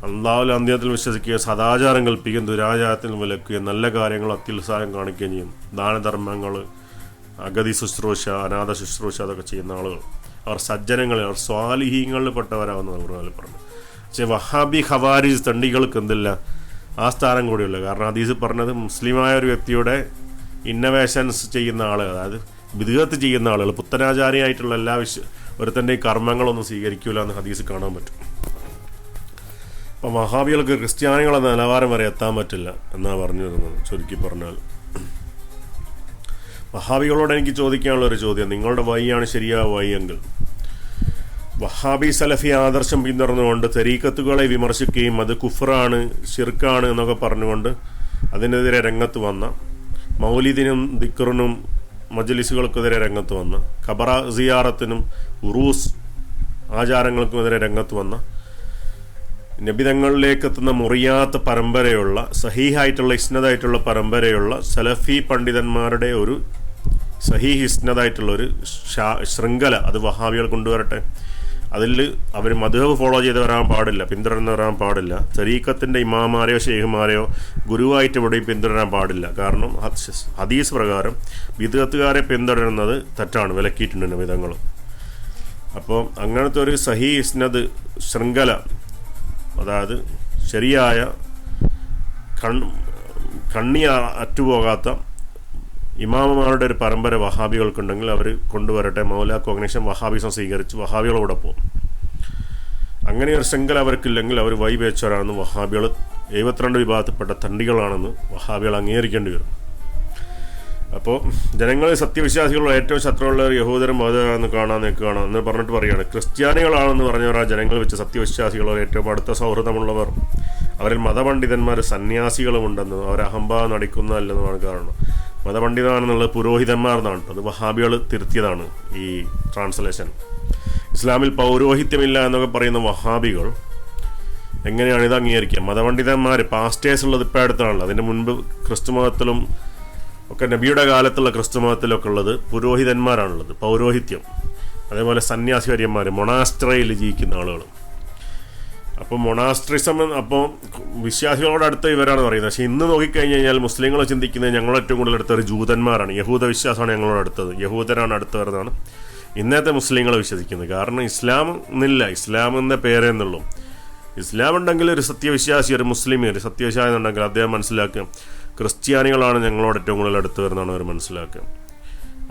A: അല്ലാഹുവിൽ അന്ത്യത്തിൽ വിശ്വസിക്കുക, സദാചാരം കൽപ്പിക്കുകയും ദുരാചാരത്തിൽ വിലക്കുകയും നല്ല കാര്യങ്ങൾ അത്യുത്സാഹം കാണിക്കുകയും ചെയ്യും. ദാനധർമ്മങ്ങൾ, അഗതി ശുശ്രൂഷ, അനാഥ ശുശ്രൂഷ അതൊക്കെ ചെയ്യുന്ന ആളുകൾ അവർ സജ്ജനങ്ങൾ, അവർ സ്വാലിഹീങ്ങളിൽ പെട്ടവരാകുന്നത് ഖുർആനിൽ പറഞ്ഞു. പക്ഷേ വഹാബി ഖവാരിജ് തണ്ടികൾക്ക് എന്തില്ല ആ സ്ഥാനം കൂടിയുള്ളൂ. കാരണം ഹദീസ് പറഞ്ഞത് മുസ്ലിമായ ഒരു വ്യക്തിയുടെ ഇന്നവേഷൻസ് ചെയ്യുന്ന ആളുകൾ, അതായത് ബിദ്അത്ത് ചെയ്യുന്ന ആളുകൾ, പുത്തനാചാരിയായിട്ടുള്ള എല്ലാ ഒരുത്തൻ്റെ കർമ്മങ്ങളൊന്നും സ്വീകരിക്കില്ല എന്ന് ഹദീസ് കാണാൻ പറ്റും. അപ്പം വഹാബികൾക്ക് ക്രിസ്ത്യാനികളെന്ന നിലവാരം വരെ എത്താൻ പറ്റില്ല എന്നാണ് പറഞ്ഞു വരുന്നത്. ചുരുക്കി പറഞ്ഞാൽ വഹാബികളോട് എനിക്ക് ചോദിക്കാനുള്ളൊരു ചോദ്യം, നിങ്ങളുടെ വഴിയാണ് ശരിയായ വഴിയെങ്കിൽ വഹാബി സലഫി ആദർശം പിന്തുടർന്നുകൊണ്ട് തരീക്കത്തുകളെ വിമർശിക്കുകയും അത് കുഫ്റാണ്, ഷിർക്കാണ് എന്നൊക്കെ പറഞ്ഞുകൊണ്ട് അതിനെതിരെ രംഗത്ത് വന്ന, മൗലിദിനും ദിക്റിനും മജ്ലിസുകൾക്കെതിരെ രംഗത്ത് വന്ന, ഖബറ സിയാറത്തിനും ഉറൂസ് ആചാരങ്ങൾക്കുമെതിരെ രംഗത്ത് വന്ന നബിതങ്ങളിലേക്ക് എത്തുന്ന മുറിയാത്ത പരമ്പരയുള്ള സഹീഹായിട്ടുള്ള ഇസ്നദായിട്ടുള്ള പരമ്പരയുള്ള സലഫി പണ്ഡിതന്മാരുടെ ഒരു സഹീഹ് ഇസ്നദായിട്ടുള്ളൊരു ശൃംഖല അത് വഹാബികൾ കൊണ്ടുവരട്ടെ. അതിൽ അവർ മദ്ഹബ് ഫോളോ ചെയ്ത് വരാൻ പാടില്ല, പിന്തുടർന്ന് വരാൻ പാടില്ല. തരീഖത്തിൻ്റെ ഇമാമാരെയോ ഷെയ്ഖുമാരെയോ ഗുരുവായിട്ട് എവിടെയും പിന്തുടരാൻ പാടില്ല. കാരണം ഹദീസ് പ്രകാരം ബിദ്അത്തുകാരെ പിന്തുടരുന്നത് തെറ്റാണ്, വിലക്കിയിട്ടുണ്ട് നബിതങ്ങൾ. അപ്പോൾ അങ്ങനത്തെ ഒരു സഹീഹ് ഇസ്നദ് ശൃംഖല, അതായത് ശരിയായ കണ്ണി അറ്റുപോകാത്ത ഇമാമമാരുടെ ഒരു പരമ്പര വഹാബികൾക്കുണ്ടെങ്കിൽ അവർ കൊണ്ടുവരട്ടെ. മൗലാ കോഗ്നിഷൻ വഹാബിസം സ്വീകരിച്ച് വഹാബികളോടെ പോകും. അങ്ങനെ ഒരു ശൃംഖല അവർക്കില്ലെങ്കിൽ അവർ വൈവേച്ചവരാണെന്ന് വഹാബികൾ 72 വിഭാഗത്തിൽപ്പെട്ട തണ്ടികളാണെന്ന് വഹാബികൾ അംഗീകരിക്കേണ്ടി വരും. അപ്പോൾ ജനങ്ങളിൽ സത്യവിശ്വാസികളുടെ ഏറ്റവും ശത്രുവുള്ള യഹൂദരും മതമാണെന്ന് കാണാൻ എന്ന് പറഞ്ഞിട്ട് പറയുകയാണ്. ക്രിസ്ത്യാനികളാണെന്ന് പറഞ്ഞവർ ആ ജനങ്ങൾ വെച്ച് സത്യവിശ്വാസികളോ ഏറ്റവും അടുത്ത സൗഹൃദമുള്ളവർ, അവരിൽ മതപണ്ഡിതന്മാർ സന്യാസികളുമുണ്ടെന്ന് അവർ അഹംഭാവം നടിക്കുന്നതല്ലെന്നുമാണ് കാരണം. മതപണ്ഡിതമാണെന്നുള്ളത് പുരോഹിതന്മാർ എന്നാണ്. അത് വഹാബികൾ തിരുത്തിയതാണ് ഈ ട്രാൻസ്ലേഷൻ. ഇസ്ലാമിൽ പൗരോഹിത്യമില്ല എന്നൊക്കെ പറയുന്ന വഹാബികൾ എങ്ങനെയാണ് ഇത് അംഗീകരിക്കുക? മതപണ്ഡിതന്മാർ പാസ്റ്റേഴ്സ് ഉള്ളത് ഇപ്പോൾ അടുത്താണല്ലോ. അതിൻ്റെ മുൻപ് ക്രിസ്തു മതത്തിലും ഒക്കെ നബിയുടെ കാലത്തുള്ള ക്രിസ്തു മതത്തിലൊക്കെ ഉള്ളത് പുരോഹിതന്മാരാണുള്ളത്, പൗരോഹിത്യം. അതേപോലെ സന്യാസിവര്യന്മാർ, മൊണാസ്ട്രയിൽ ജീവിക്കുന്ന ആളുകൾ. അപ്പോൾ മൊണാസ്ട്രിസം അപ്പോൾ വിശ്വാസികളോട് അടുത്ത ഇവരാണ് പറയുന്നത്. പക്ഷേ ഇന്ന് നോക്കിക്കഴിഞ്ഞ് കഴിഞ്ഞാൽ മുസ്ലിങ്ങൾ ചിന്തിക്കുന്നത് ഞങ്ങൾ ഏറ്റവും കൂടുതൽ അടുത്തവർ ജൂതന്മാരാണ്, യഹൂദ വിശ്വാസമാണ് ഞങ്ങളോട് അടുത്തത്, യഹൂദരാണ് അടുത്തവരെന്നാണ് ഇന്നത്തെ മുസ്ലിങ്ങൾ വിശ്വസിക്കുന്നത്. കാരണം ഇസ്ലാം എന്നില്ല, ഇസ്ലാം എന്ന പേരേ എന്നുള്ളൂ. ഇസ്ലാം ഉണ്ടെങ്കിൽ ഒരു സത്യവിശ്വാസി, ഒരു മുസ്ലിം ഒരു സത്യവിശ്വാസി ഉണ്ടെങ്കിൽ അദ്ദേഹം മനസ്സിലാക്കുക ക്രിസ്ത്യാനികളാണ് ഞങ്ങളോട് ഏറ്റവും കൂടുതൽ അടുത്ത് വരുന്നതാണ് അവർ മനസ്സിലാക്കുക.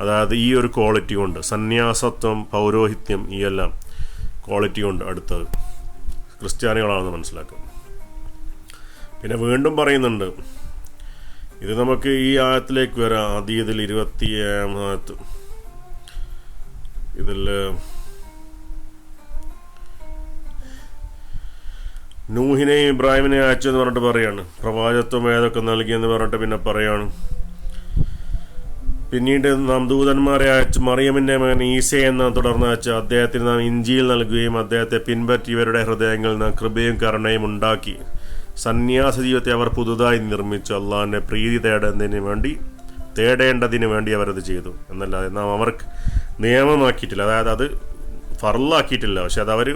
A: അതായത് ഈ ഒരു ക്വാളിറ്റി കൊണ്ട്, സന്യാസത്വം, പൗരോഹിത്യം, ഈ എല്ലാം ക്വാളിറ്റി കൊണ്ട് അടുത്തത് ക്രിസ്ത്യാനികളാണെന്ന് മനസ്സിലാക്കും. പിന്നെ വീണ്ടും പറയുന്നുണ്ട്, ഇത് നമുക്ക് ഈ ആയത്തിലേക്ക് വരാം. ആദ്യത്തിൽ 27 ഇതിൽ നൂഹിനെയും ഇബ്രാഹിമിനെയും അയച്ചു എന്ന് പറഞ്ഞിട്ട് പറയാണ്. പ്രവാചകത്വം ഏതൊക്കെ നൽകിയെന്ന് പറഞ്ഞിട്ട് പിന്നെ പറയാണ്. പിന്നീട് നാം ദൂതന്മാരെ അയച്ച് മറിയമിൻ്റെ മകൻ ഈസയെ നാം തുടർന്ന് അയച്ച് അദ്ദേഹത്തിന് നാം ഇഞ്ചിയിൽ നൽകുകയും അദ്ദേഹത്തെ പിൻപറ്റിയവരുടെ ഹൃദയങ്ങളിൽ നാം കൃപയും കരുണയും ഉണ്ടാക്കി. സന്യാസ ജീവിതത്തെ അവർ പുതുതായി നിർമ്മിച്ചു. അള്ളാഹിൻ്റെ പ്രീതി തേടേണ്ടതിന് വേണ്ടി അവരത് ചെയ്തു എന്നല്ലാതെ നാം അവർക്ക് നിയമമാക്കിയിട്ടില്ല. അതായത് അത് ഫർളാക്കിയിട്ടില്ല. പക്ഷെ അത് അവർ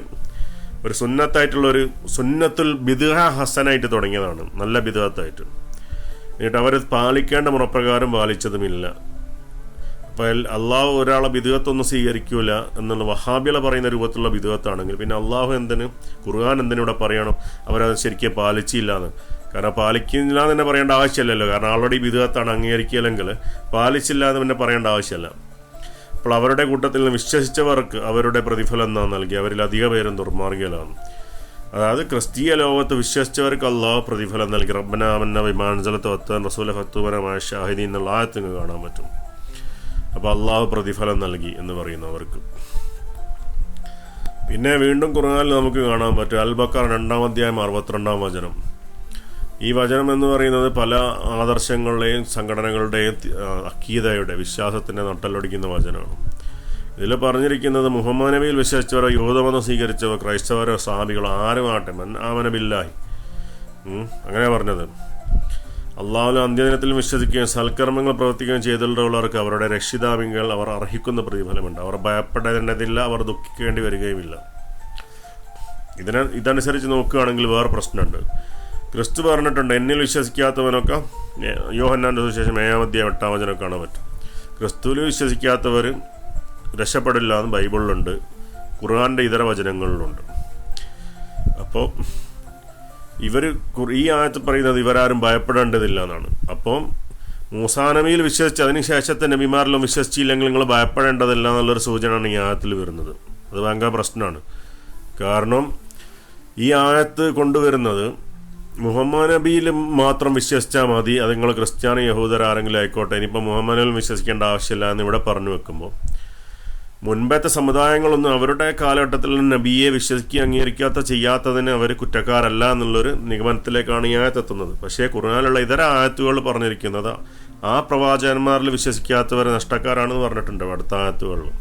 A: ഒരു സുന്നത്തായിട്ടുള്ളൊരു സുന്നത്തുൽ ബിദ്അ ഹസനായിട്ട് തുടങ്ങിയതാണ്, നല്ല ബിദ്അത്തായിട്ട്. എന്നിട്ട് അവർ പാലിക്കേണ്ട മുറപ്രകാരം പാലിച്ചതുമില്ല. അപ്പോൾ അള്ളാഹു ഒരാളെ ബിദ്അത്തൊന്നും സ്വീകരിക്കൂല എന്നുള്ള വഹാബികളെ പറയുന്ന രൂപത്തിലുള്ള ബിദ്അത്താണെങ്കിൽ പിന്നെ അള്ളാഹു എന്തിന്, ഖുർആൻ എന്തിനു ഇവിടെ പറയണം അവരത് ശരിക്കും പാലിച്ചില്ല എന്ന്? കാരണം പാലിക്കില്ല എന്ന് തന്നെ പറയേണ്ട ആവശ്യമില്ലല്ലോ. കാരണം ആൾറെഡി ബിദ്അത്താണ് അംഗീകരിക്കില്ലെങ്കിൽ പാലിച്ചില്ല എന്ന് പിന്നെ പറയേണ്ട ആവശ്യമില്ല. അപ്പോൾ അവരുടെ കൂട്ടത്തിൽ നിന്ന് വിശ്വസിച്ചവർക്ക് അവരുടെ പ്രതിഫലം നാം നൽകി. അവരിൽ അധിക പേരും ദുർമാർഗ്ഗികളാണ്. അതായത് ക്രിസ്തീയ ലോകത്ത് വിശ്വസിച്ചവർക്ക് അള്ളാഹു പ്രതിഫലം നൽകി. റബ്ബന ആമന്ന ബിമാ അൻസലത വത്തബഅന റസൂല ഫത്തുബന മഅ ശാഹിദീൻ എന്നുള്ള ആയത്ത് കാണാൻ പറ്റും. അപ്പോൾ അള്ളാഹു പ്രതിഫലം നൽകി എന്ന് പറയുന്നവർക്ക്. പിന്നെ വീണ്ടും ഖുർആനിൽ നമുക്ക് കാണാൻ പറ്റും. അൽ ബഖറ 2-ാം അധ്യായം 62-ാം വചനം. ഈ വചനം എന്ന് പറയുന്നത് പല ആദർശങ്ങളുടെയും സംഘടനകളുടെയും അക്കീദയുടെ വിശ്വാസത്തിൻ്റെ നട്ടലൊടിക്കുന്ന വചനമാണ്. ഇതിൽ പറഞ്ഞിരിക്കുന്നത് മുഹമ്മദ് നബിയിൽ വിശ്വസിച്ചവരോ യഹൂദമതം സ്വീകരിച്ചവരോ ക്രൈസ്തവരോ സഹാബികളോ ആരുമാട്ടെ മൻ ആമന ബില്ലാഹി, അങ്ങനെ പറഞ്ഞത്. അള്ളാഹുവിന്റെ അന്ത്യദിനത്തിൽ വിശ്വസിക്കുകയും സൽക്കർമ്മങ്ങൾ പ്രവർത്തിക്കുകയും ചെയ്തിട്ടുള്ളവർക്ക് അവരുടെ രക്ഷിതാവിങ്ങൾ അവർ അർഹിക്കുന്ന പ്രതിഫലമുണ്ട്. അവർ ഭയപ്പെടേണ്ടതില്ല, അവർ ദുഃഖിക്കേണ്ടി വരികയുമില്ല. ഇതനുസരിച്ച് നോക്കുകയാണെങ്കിൽ വേറെ പ്രശ്നമുണ്ട്. ക്രിസ്തു പറഞ്ഞിട്ടുണ്ട്, എന്നിൽ വിശ്വസിക്കാത്തവനൊക്കെ യോഹന്നാൻ്റെ സുവിശേഷം 7-ാം അധ്യായം 8-ാം വചനം കാണാൻ പറ്റും. ക്രിസ്തുവിൽ വിശ്വസിക്കാത്തവർ രക്ഷപ്പെടില്ല എന്ന് ബൈബിളിലുണ്ട്, ഖുർആൻ്റെ ഇതര വചനങ്ങളിലുണ്ട്. അപ്പോൾ ഈ ആയത്ത് പറയുന്നത് ഇവരാരും ഭയപ്പെടേണ്ടതില്ല എന്നാണ്. അപ്പം മൂസാ നബിയിൽ വിശ്വസിച്ച് അതിന് ശേഷത്തെ നബിമാരിലും വിശ്വസിച്ചില്ലെങ്കിൽ നിങ്ങൾ ഭയപ്പെടേണ്ടതില്ല എന്നുള്ളൊരു സൂചനയാണ് ഈ ആയത്തിൽ വരുന്നത്. അത് ഭയങ്കര പ്രശ്നമാണ്. കാരണം ഈ ആയത്ത് കൊണ്ടുവരുന്നത് മുഹമ്മദ് നബിയിൽ മാത്രം വിശ്വസിച്ചാൽ മതി, അത് നിങ്ങൾ ക്രിസ്ത്യാനി യഹൂദർ ആരെങ്കിലും ആയിക്കോട്ടെ, ഇനിയിപ്പോൾ മുഹമ്മദ് നബിയിൽ വിശ്വസിക്കേണ്ട ആവശ്യമില്ല എന്ന് ഇവിടെ പറഞ്ഞു വെക്കുമ്പോൾ മുൻപത്തെ സമുദായങ്ങളൊന്നും അവരുടെ കാലഘട്ടത്തിൽ നബിയെ വിശ്വസിക്കുക അംഗീകരിക്കാത്ത ചെയ്യാത്തതിന് അവർ കുറ്റക്കാരല്ല എന്നുള്ളൊരു നിഗമനത്തിലേക്കാണ് ഈ ആയത്തെത്തുന്നത്. പക്ഷേ ഖുർആനിലുള്ള ഇതര ആയത്തുകൾ പറഞ്ഞിരിക്കുന്നത് ആ പ്രവാചകന്മാരിൽ വിശ്വസിക്കാത്തവർ നഷ്ടക്കാരാണെന്ന് പറഞ്ഞിട്ടുണ്ട് അടുത്ത ആയത്തുകളിൽ.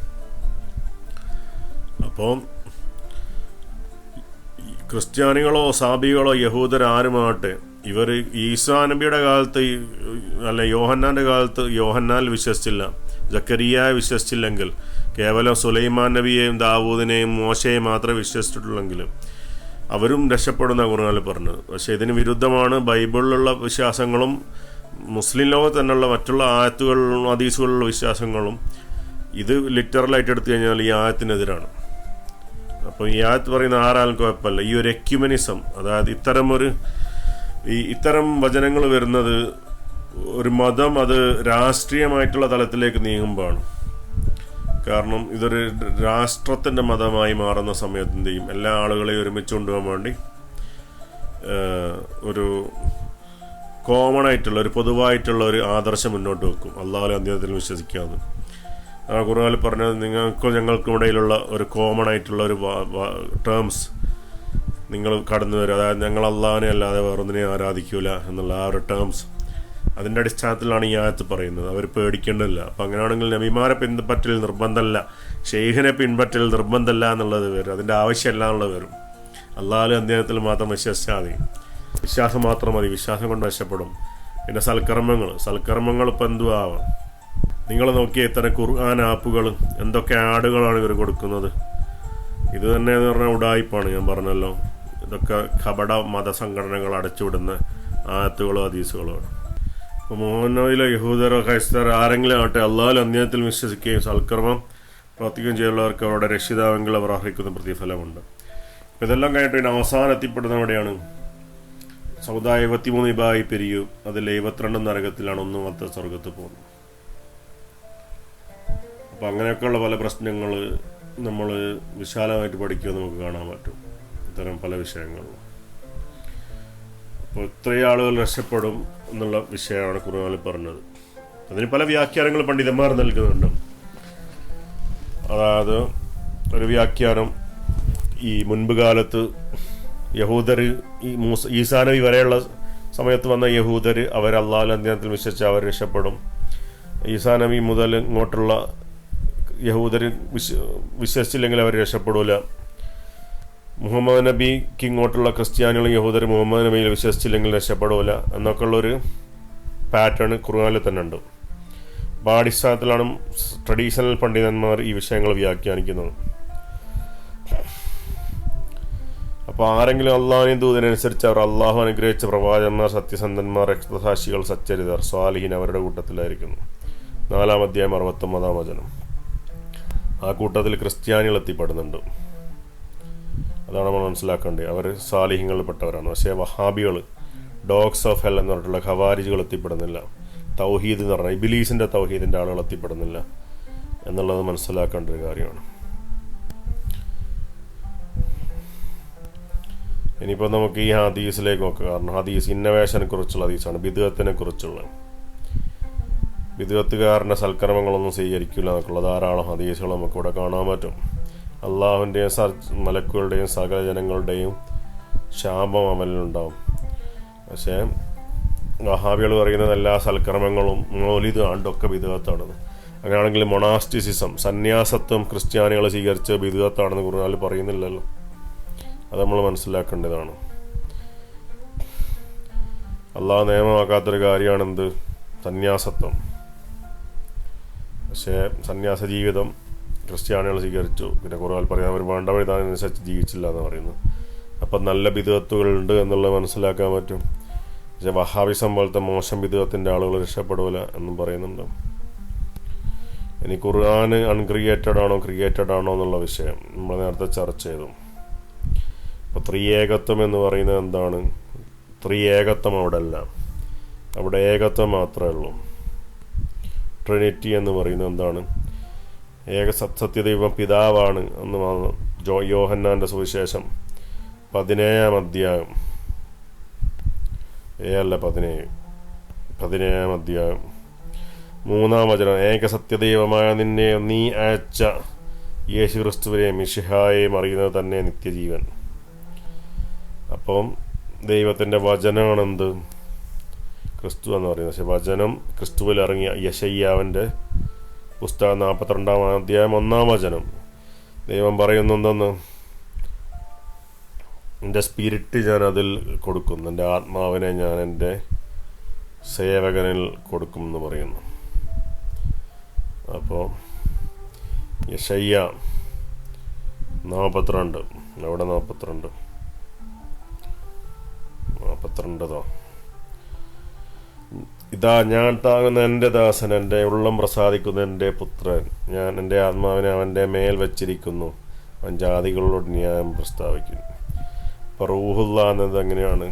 A: അപ്പോൾ ക്രിസ്ത്യാനികളോ സാബികളോ യഹൂദരോ ആരുമാകട്ടെ, ഇവർ ഈസാ നബിയുടെ കാലത്ത് യോഹന്നാൻ്റെ കാലത്ത് യോഹന്നാനിൽ വിശ്വസിച്ചില്ല, ജക്കരിയ വിശ്വസിച്ചില്ലെങ്കിൽ, കേവലം സുലൈമാൻ നബിയെയും ദാവൂദിനെയും മോശയെയും മാത്രമേ വിശ്വസിച്ചിട്ടുള്ളെങ്കിലും അവരും രക്ഷപ്പെടുന്ന ഖുർആനിൽ പറഞ്ഞത്. പക്ഷേ ഇതിന് വിരുദ്ധമാണ് ബൈബിളിലുള്ള വിശ്വാസങ്ങളും മുസ്ലിം ലോകത്ത് തന്നെയുള്ള മറ്റുള്ള ആയത്തുകളിലും ഹദീസുകളിലുള്ള വിശ്വാസങ്ങളും. ഇത് ലിറ്ററലായിട്ട് എടുത്തു കഴിഞ്ഞാൽ ഈ ആയത്തിനെതിരാണ്. അപ്പോൾ ഈ ആയത്ത് പറയുന്ന ആരാലും കുഴപ്പമില്ല. ഈ ഒരു എക്യുമെനിസം, അതായത് ഇത്തരം വചനങ്ങൾ വരുന്നത് ഒരു മതം അത് രാഷ്ട്രീയമായിട്ടുള്ള തലത്തിലേക്ക് നീങ്ങുമ്പോഴാണ്. കാരണം ഇതൊരു രാഷ്ട്രത്തിൻ്റെ മതമായി മാറുന്ന സമയത്തിൻ്റെയും എല്ലാ ആളുകളെയും ഒരുമിച്ച് കൊണ്ടുപോകാൻ വേണ്ടി ഒരു കോമൺ ആയിട്ടുള്ള ഒരു പൊതുവായിട്ടുള്ള ഒരു ആദർശം മുന്നോട്ട് വെക്കും. അള്ളാഹുവിന്റെ അന്ത്യത്തിൽ വിശ്വസിക്കാതെ ആ ഖുർആനിൽ പറഞ്ഞത് നിങ്ങൾക്കും ഞങ്ങൾക്കും ഇടയിലുള്ള ഒരു കോമൺ ആയിട്ടുള്ള ഒരു ടേംസ് നിങ്ങൾ കടന്നു വരും. അതായത് ഞങ്ങൾ അള്ളാഹിനെ അല്ലാതെ വേറൊന്നിനെയും ആരാധിക്കൂല എന്നുള്ള ആ ഒരു ടേംസ്, അതിൻ്റെ അടിസ്ഥാനത്തിലാണ് ഈ ആയത്ത് പറയുന്നത്. അവർ പേടിക്കേണ്ടതില്ല. അപ്പം അങ്ങനെയാണെങ്കിൽ നബിമാരെ പിൻപറ്റൽ നിർബന്ധമല്ല, ഷെയ്ഖിനെ പിൻപറ്റൽ നിർബന്ധമല്ല എന്നുള്ളത് വരും. അതിൻ്റെ ആവശ്യമല്ല എന്നുള്ളത് വരും. അള്ളാഹുവിന്റെ അന്ത്യത്തിൽ മാത്രം വിശ്വസിച്ചാൽ മതി, വിശ്വാസം മാത്രം മതി, വിശ്വാസം കൊണ്ട് രക്ഷപ്പെടും. പിന്നെ സൽക്കർമ്മങ്ങൾ ഇപ്പം എന്തും ആവാം. നിങ്ങൾ നോക്കിയ ഇത്തരം ഖുർആൻ ആപ്പുകൾ എന്തൊക്കെ ആടുകളാണ് ഇവർ കൊടുക്കുന്നത്. ഇത് തന്നെ എന്ന് പറഞ്ഞാൽ ഉഡായിപ്പാണ്. ഞാൻ പറഞ്ഞല്ലോ, ഇതൊക്കെ കപട മതസംഘടനകൾ അടച്ചുവിടുന്ന ആയത്തുകളോ ഹദീസുകളോ. അപ്പോൾ മുഹമ്മദിലെ യഹൂദരോ ക്രൈസ്തവരോ ആരെങ്കിലും ആട്ടെ അള്ളാഹുവിന്റെ അന്ത്യത്തിൽ വിശ്വസിക്കുകയും സൽക്കർമ്മം പ്രവർത്തിക്കുകയും ചെയ്യുന്നവർക്ക് അവരുടെ രക്ഷിതാവെങ്കിൽ അവർ അർഹിക്കുന്ന പ്രതിഫലമുണ്ട്. അപ്പോൾ ഇതെല്ലാം കഴിഞ്ഞിട്ട് പിന്നെ അവസാനം എത്തിപ്പെടുന്ന എവിടെയാണ്? സൗദ 73 വിഭാഗമായി പിരിയും. അതിൽ 72 നരകത്തിലാണ്, 1 മാത്രം സ്വർഗത്ത് പോകുന്നത്. അപ്പോൾ അങ്ങനെയൊക്കെയുള്ള പല പ്രശ്നങ്ങൾ നമ്മൾ വിശാലമായിട്ട് പഠിക്കുമെന്ന് നമുക്ക് കാണാൻ പറ്റും, ഇത്തരം പല വിഷയങ്ങളും. അപ്പോൾ ഇത്രയും ആളുകൾ രക്ഷപ്പെടും എന്നുള്ള വിഷയമാണ് ഖുർആനിൽ പറഞ്ഞത്. അതിന് പല വ്യാഖ്യാനങ്ങൾ പണ്ഡിതന്മാർ നൽകുന്നുണ്ട്. അതായത് ഒരു വ്യാഖ്യാനം, ഈ മുൻപ് കാലത്ത് യഹൂദർ, ഈസാ നബി വരെയുള്ള സമയത്ത് വന്ന യഹൂദർ അവർ അള്ളാഹുവിന്റെ അന്ത്യത്തിൽ വിശ്വസിച്ച് അവർ രക്ഷപ്പെടും. ഈസാ നബി മുതൽ ഇങ്ങോട്ടുള്ള യഹൂദർ വിശ്വസിച്ചില്ലെങ്കിൽ അവർ രക്ഷപ്പെടില്ല. മുഹമ്മദ് നബിക്ക് ഇങ്ങോട്ടുള്ള ക്രിസ്ത്യാനികളും യഹൂദർ മുഹമ്മദ് നബിയിൽ വിശ്വസിച്ചില്ലെങ്കിൽ രക്ഷപ്പെടില്ല എന്നൊക്കെയുള്ളൊരു പാറ്റേൺ ഖുർആനിൽ തന്നെ ഉണ്ട്. അപ്പോൾ ആ അടിസ്ഥാനത്തിലാണ് ട്രഡീഷണൽ പണ്ഡിതന്മാർ ഈ വിഷയങ്ങൾ വ്യാഖ്യാനിക്കുന്നത്. അപ്പോൾ ആരെങ്കിലും അള്ളാഹുവിനെ ദൂതനനുസരിച്ച് അവർ അള്ളാഹു അനുഗ്രഹിച്ച പ്രവാചകന്മാർ, സത്യസന്ധന്മാർ, രക്തസാക്ഷികൾ, സച്ചരിതർ, സ്വാലിഹീൻ അവരുടെ കൂട്ടത്തിലായിരിക്കുന്നു. 4-ാം അധ്യായം 69-ാം വചനം. ആ കൂട്ടത്തിൽ ക്രിസ്ത്യാനികൾ എത്തിപ്പെടുന്നുണ്ട്. അതാണ് നമ്മൾ മനസ്സിലാക്കേണ്ടത്. അവർ സാലിഹ്യങ്ങളിൽപ്പെട്ടവരാണ്. പക്ഷേ വഹാബികൾ, ഡോഗ്സ് ഓഫ് ഹെൽ എന്ന് പറഞ്ഞിട്ടുള്ള ഖവാരിജുകൾ എത്തിപ്പെടുന്നില്ല. തൗഹീദ് എന്ന് പറഞ്ഞാൽ ഇബിലീസിൻ്റെ തൗഹീദിൻ്റെ ആളുകൾ എത്തിപ്പെടുന്നില്ല എന്നുള്ളത് മനസ്സിലാക്കേണ്ട ഒരു കാര്യമാണ്. ഇനിയിപ്പോൾ നമുക്ക് ഈ ഹദീസിലേക്ക് നോക്കുക. കാരണം ഹദീസ് ഇന്നവേഷനെ കുറിച്ചുള്ള ഹദീസാണ്, ബിദ്അത്തിനെ കുറിച്ചുള്ള. ബിദ്അത്തുകാരൻ്റെ സൽക്കർമ്മങ്ങളൊന്നും സ്വീകരിക്കില്ല എന്നൊക്കെയുള്ള ധാരാളം ഹദീസുകൾ നമുക്കിവിടെ കാണാൻ പറ്റും. അള്ളാഹുവിൻ്റെയും മലക്കുകളുടെയും സകല ജനങ്ങളുടെയും ശാപം അവനിലുണ്ടാവും. പക്ഷേ വഹാബികൾ പറയുന്നത് എല്ലാ സൽക്കർമ്മങ്ങളും മൗലിദ് ആണ്ടൊക്കെ ബിദ്അത്താണെന്ന്. അങ്ങനെയാണെങ്കിൽ മൊണാസ്റ്റിസിസം, സന്യാസത്വം ക്രിസ്ത്യാനികൾ സ്വീകരിച്ച് ബിദ്അത്താണെന്ന് ഖുർആനിൽ പറയുന്നില്ലല്ലോ. അത് നമ്മൾ മനസ്സിലാക്കേണ്ടതാണ്. അള്ളാഹ് നിയമമാക്കാത്തൊരു കാര്യമാണെന്ത്? സന്യാസത്വം. പക്ഷേ സന്യാസ ജീവിതം ക്രിസ്ത്യാനികൾ സ്വീകരിച്ചു. പിന്നെ ഖുർആനിൽ പറയുന്നത് അവർ വേണ്ട വഴിതാനനുസരിച്ച് ജീവിച്ചില്ല എന്ന് പറയുന്നത്. അപ്പം നല്ല ബിദ്അത്തുകളുണ്ട് എന്നുള്ളത് മനസ്സിലാക്കാൻ പറ്റും. പക്ഷേ വഹാബിസം പോലത്തെ മോശം ബിദ്അത്തിൻ്റെ ആളുകൾ രക്ഷപ്പെടില്ല എന്നും പറയുന്നുണ്ട്. ഇനി ഖുർആൻ അൺക്രിയേറ്റഡ് ആണോ ക്രിയേറ്റഡ് ആണോ എന്നുള്ള വിഷയം നമ്മൾ നേരത്തെ ചർച്ച ചെയ്തു. അപ്പോൾ ത്രിയേകത്വം എന്ന് പറയുന്നത് എന്താണ്? ത്രിയേകത്വം അവിടെ അല്ല, അവിടെ ഏകത്വം മാത്രമേ ഉള്ളൂ. ട്രിനിറ്റി എന്ന് പറയുന്നത് എന്താണ്? സത്യദൈവം പിതാവാണ് എന്ന് യോഹന്നാൻ്റെ സുവിശേഷം 17-ാം അധ്യായം 17-ാം അധ്യായം 3-ാം വചനം. ഏക സത്യദൈവമായ നിന്നെ നീ അയച്ച യേശു ക്രിസ്തുവിനെയും മിശിഹായെയും അറിയുന്നത് തന്നെ നിത്യജീവൻ. അപ്പം ദൈവത്തിൻ്റെ വചനമാണെന്ത്? ക്രിസ്തു എന്ന് പറയുന്നത്. പക്ഷെ വചനം ക്രിസ്തുവിൽ ഇറങ്ങിയ യെശയ്യാവിൻ്റെ പുസ്തകം 42-ാം അധ്യായം 1-ാം വചനം. ദൈവം പറയുന്നുണ്ടെന്ന്, എൻ്റെ സ്പിരിറ്റ് ഞാൻ അതിൽ കൊടുക്കുന്നു, എൻ്റെ ആത്മാവിനെ ഞാൻ എൻ്റെ സേവകനിൽ കൊടുക്കും എന്ന് പറയുന്നു. അപ്പോൾ യെശയ്യ 42, അവിടെ 42 ഇതാ ഞാൻ താങ്ങുന്ന എൻ്റെ ദാസൻ, എൻ്റെ ഉള്ളം പ്രസാദിക്കുന്ന എൻ്റെ പുത്രൻ, ഞാൻ എൻ്റെ ആത്മാവിനെ അവൻ്റെ മേൽ വച്ചിരിക്കുന്നു, അവൻ ജാതികളോട് ന്യായം പ്രസ്താവിക്കുന്നു. അപ്പോൾ റൂഹുള്ള എന്നത് എങ്ങനെയാണ്?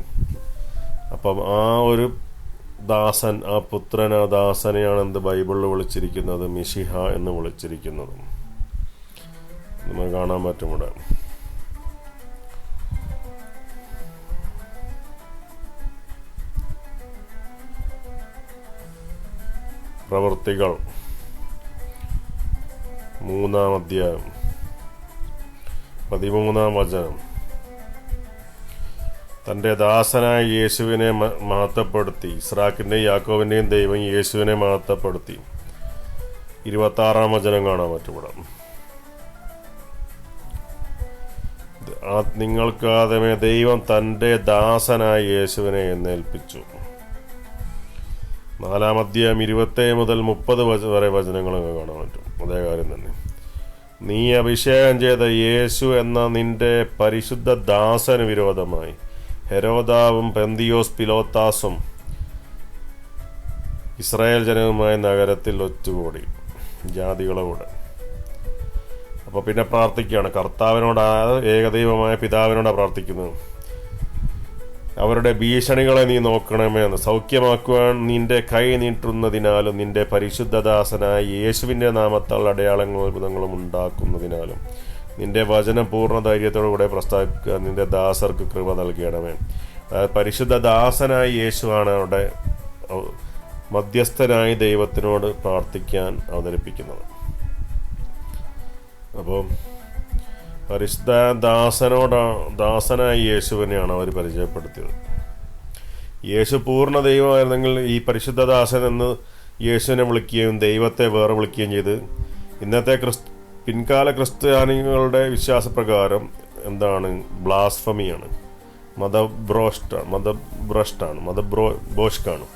A: അപ്പം ആ ഒരു ദാസൻ, ആ പുത്രൻ, ആ ദാസനെയാണ് എന്ത് ബൈബിളിൽ വിളിച്ചിരിക്കുന്നത്? മിശിഹ എന്ന് വിളിച്ചിരിക്കുന്നത്. നമുക്ക് കാണാൻ പറ്റും ഇവിടെ. പ്രവൃത്തികൾ 3-ാം അധ്യായം 13-ാം വചനം. തൻ്റെ ദാസനായ യേശുവിനെ മഹത്വപ്പെടുത്തി, ഇസ്രാക്കിൻ്റെയും യാക്കോബിൻ്റെയും ദൈവം യേശുവിനെ മഹത്വപ്പെടുത്തി. 26-ാം വചനം കാണാൻ പറ്റും ഇവിടെ. നിങ്ങൾക്കാദ്യമേ ദൈവം തൻ്റെ ദാസനായ യേശുവിനെ എഴുന്നേൽപ്പിച്ചു. 4-ാം അധ്യായം 27 മുതൽ 30 വരെ വചനങ്ങളൊക്കെ കാണാൻ പറ്റും. അതേ കാര്യം തന്നെ. നീ അഭിഷേകം ചെയ്ത യേശു എന്ന നിന്റെ പരിശുദ്ധ ദാസന് വിരോധമായി ഹെരോദാവും പെന്തിയോസ് പിലോത്താസും ഇസ്രായേൽ ജനവുമായ നഗരത്തിൽ ഒത്തുകൂടി ജാതികളോട്. അപ്പോൾ പിന്നെ പ്രാർത്ഥിക്കുകയാണ് കർത്താവിനോട്, ഏകദൈവമായ പിതാവിനോടാണ് പ്രാർത്ഥിക്കുന്നത്. അവരുടെ ഭീഷണികളെ നീ നോക്കണമേ എന്ന്. സൗഖ്യമാക്കുവാൻ നിന്റെ കൈ നീട്ടുന്നതിനാലും നിന്റെ പരിശുദ്ധദാസനായ യേശുവിൻ്റെ നാമത്താൽ അടയാളങ്ങളും അത്ഭുതങ്ങളും ഉണ്ടാക്കുന്നതിനാലും നിന്റെ വചനം പൂർണ്ണ ധൈര്യത്തോടുകൂടെ പ്രസ്താവിക്കുക. നിന്റെ ദാസർക്ക് കൃപ നൽകണമേ. പരിശുദ്ധ ദാസനായ യേശുവാണ് അവിടെ മധ്യസ്ഥനായി ദൈവത്തിനോട് പ്രാർത്ഥിക്കാൻ അവതരിപ്പിക്കുന്നത്. അപ്പോൾ പരിശുദ്ധ ദാസനായ യേശുവിനെയാണ് അവർ പരിചയപ്പെടുത്തിയത്. യേശു പൂർണ്ണ ദൈവമായിരുന്നെങ്കിൽ ഈ പരിശുദ്ധ ദാസൻ എന്ന് യേശുവിനെ വിളിക്കുകയും ദൈവത്തെ വേറെ വിളിക്കുകയും ചെയ്ത് ഇന്നത്തെ പിൻകാല ക്രിസ്ത്യാനികളുടെ വിശ്വാസപ്രകാരം എന്താണ്? ബ്ലാസ്ഫമിയാണ്,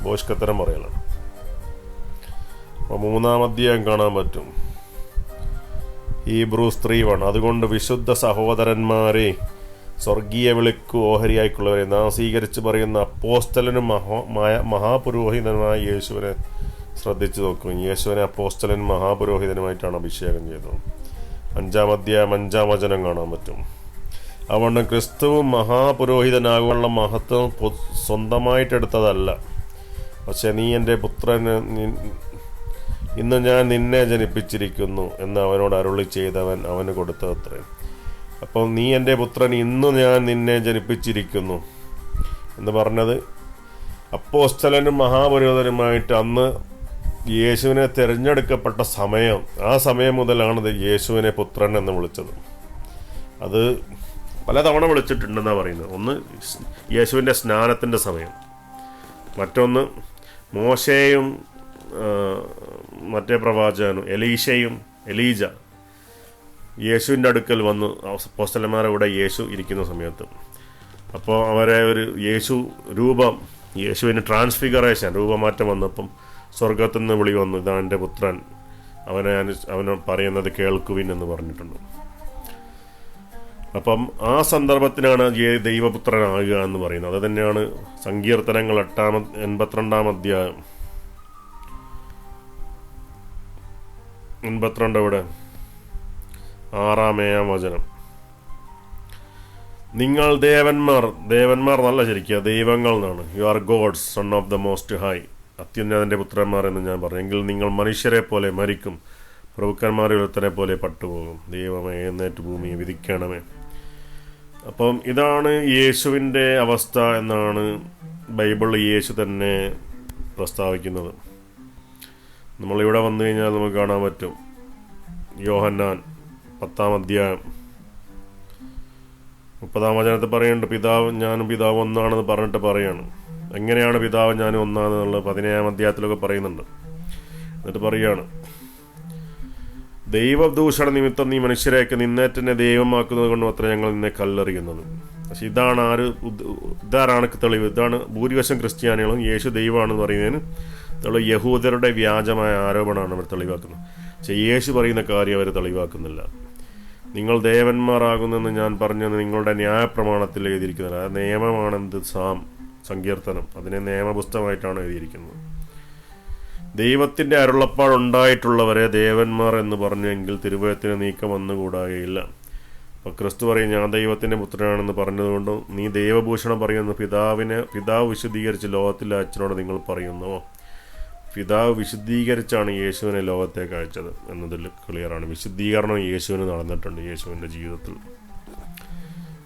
A: ഭോഷ്കത്തരം പറയലാണ്. അപ്പോൾ 3-ാം അധ്യായം കാണാൻ പറ്റും. ഹീബ്രൂസ് 3:1. അതുകൊണ്ട് വിശുദ്ധ സഹോദരന്മാരെ, സ്വർഗീയ വിളിക്കു ഓഹരിയായിക്കുള്ളവരെ നാം സ്വീകരിച്ച് പറയുന്ന അപ്പോസ്തലനും മഹാപുരോഹിതനുമായ യേശുവിനെ ശ്രദ്ധിച്ചു നോക്കും. യേശുവിനെ അപ്പോസ്തലനും മഹാപുരോഹിതനുമായിട്ടാണ് അഭിഷേകം ചെയ്തത്. 5-ാം അധ്യായം 5-ാം വചനം കാണാൻ പറ്റും. അതുകൊണ്ട് ക്രിസ്തുവും മഹാപുരോഹിതനാകാനുള്ള മഹത്വം സ്വന്തമായിട്ടെടുത്തതല്ല, പക്ഷെ നീ എൻ്റെ പുത്രന് ഇന്ന് ഞാൻ നിന്നെ ജനിപ്പിച്ചിരിക്കുന്നു എന്ന് അവനോട് അരുളി ചെയ്തവൻ അവന് കൊടുത്തത്രേ. അപ്പം നീ എൻ്റെ പുത്രൻ, ഇന്നു ഞാൻ നിന്നെ ജനിപ്പിച്ചിരിക്കുന്നു എന്ന് പറഞ്ഞത് അപ്പോസ്തലനും മഹാപുരോഹിതനുമായിട്ട് അന്ന് യേശുവിനെ തിരഞ്ഞെടുക്കപ്പെട്ട സമയം, ആ സമയം മുതലാണ് യേശുവിനെ പുത്രൻ എന്ന് വിളിച്ചത്. അത് പലതവണ വിളിച്ചിട്ടുണ്ടെന്നാണ് പറയുന്നത്. ഒന്ന് യേശുവിൻ്റെ സ്നാനത്തിൻ്റെ സമയം, മറ്റൊന്ന് മോശയും മറ്റേ പ്രവാചകനും എലീജ യേശുവിൻ്റെ അടുക്കൽ വന്ന് അപ്പോസ്തലന്മാരുടെ കൂടെ യേശു ഇരിക്കുന്ന സമയത്ത്. അപ്പോൾ അവരെ ഒരു യേശുവിന് ട്രാൻസ്ഫിഗറേഷൻ, രൂപമാറ്റം വന്നപ്പം സ്വർഗത്തിൽ നിന്ന് വിളി വന്നു, ഇതാണ് എൻ്റെ പുത്രൻ, അവന് പറയുന്നത് കേൾക്കുവിൻ എന്ന് പറഞ്ഞിട്ടുണ്ട്. അപ്പം ആ സന്ദർഭത്തിനാണ് ദൈവപുത്രനാകുക എന്ന് പറയുന്നത്. അത് തന്നെയാണ് സങ്കീർത്തനങ്ങൾ 82-ാം അധ്യായം 82 ഇവിടെ 6-ാം വചനം. നിങ്ങൾ ദേവന്മാർ നല്ല ശരിക്കുക, ദൈവങ്ങൾ എന്നാണ്. You are gods, son of the most high, അത്യുന്നതൻ്റെ പുത്രന്മാർ എന്ന് ഞാൻ പറഞ്ഞു. എങ്കിൽ നിങ്ങൾ മനുഷ്യരെ പോലെ മരിക്കും, പ്രഭുക്കന്മാരെ ഒരുത്തനെ പോലെ പട്ടുപോകും. ദൈവമേ, എഴുന്നേറ്റ് ഭൂമിയെ വിധിക്കണമേ. അപ്പം ഇതാണ് യേശുവിൻ്റെ അവസ്ഥ എന്നാണ് ബൈബിളിൽ യേശു തന്നെ പ്രസ്താവിക്കുന്നത്. നമ്മളിവിടെ വന്നു കഴിഞ്ഞാൽ നമുക്ക് കാണാൻ പറ്റും. യോഹന്നാൻ 10-ാം അധ്യായം 30-ാം വചനത്തിൽ പറയുന്നുണ്ട്, ഞാനും പിതാവ് ഒന്നാണെന്ന് പറഞ്ഞിട്ട് പറയാണ്. എങ്ങനെയാണ് പിതാവ് ഞാനും ഒന്നാണെന്നുള്ളത് 17-ാം അധ്യായത്തിലൊക്കെ പറയുന്നുണ്ട്. എന്നിട്ട് പറയാണ്, ദൈവദൂഷണ നിമിത്തം നീ മനുഷ്യരെയൊക്കെ നിന്നേറ്റനെ ദൈവമാക്കുന്നത് കൊണ്ട് മാത്രമേ ഞങ്ങൾ നിന്നെ കല്ലെറിയുന്നത്. പക്ഷെ ഇതാരാണ് തെളിവ്? ഇതാണ് ഭൂരിപക്ഷം ക്രിസ്ത്യാനികളും യേശു ദൈവമാണെന്ന് പറയുന്നതിന് തെളിവ് യഹൂദരുടെ വ്യാജമായ ആരോപണമാണ് അവർ തെളിവാക്കുന്നത്. പക്ഷെ യേശു പറയുന്ന കാര്യം അവർ തെളിവാക്കുന്നില്ല. നിങ്ങൾ ദേവന്മാരാകുന്നെന്ന് ഞാൻ പറഞ്ഞത് നിങ്ങളുടെ ന്യായപ്രമാണത്തിൽ എഴുതിയിരിക്കുന്നില്ല. അത് നിയമമാണെന്ത് സങ്കീർത്തനം, അതിനെ നിയമപുസ്തകമായിട്ടാണ് എഴുതിയിരിക്കുന്നത്. ദൈവത്തിൻ്റെ അരുളപ്പാടുണ്ടായിട്ടുള്ളവരെ ദേവന്മാർ എന്ന് പറഞ്ഞെങ്കിൽ തിരുവചനത്തിന് നീക്കം വന്നുകൂടാകയില്ല. അപ്പോൾ ക്രിസ്തു പറയും ഞാൻ ദൈവത്തിൻ്റെ പുത്രനാണെന്ന് പറഞ്ഞതുകൊണ്ട് നീ ദൈവഭൂഷണം പറയുന്ന പിതാവ് വിശുദ്ധീകരിച്ച് ലോകത്തിലെ അച്ഛനോട് നിങ്ങൾ പറയുന്നുവോ? പിതാവ് വിശുദ്ധീകരിച്ചാണ് യേശുവിനെ ലോകത്തേക്ക് അയച്ചത് എന്നതിൽ ക്ലിയറാണ്. വിശുദ്ധീകരണം യേശുവിന് നടന്നിട്ടുണ്ട്. യേശുവിൻ്റെ ജീവിതത്തിൽ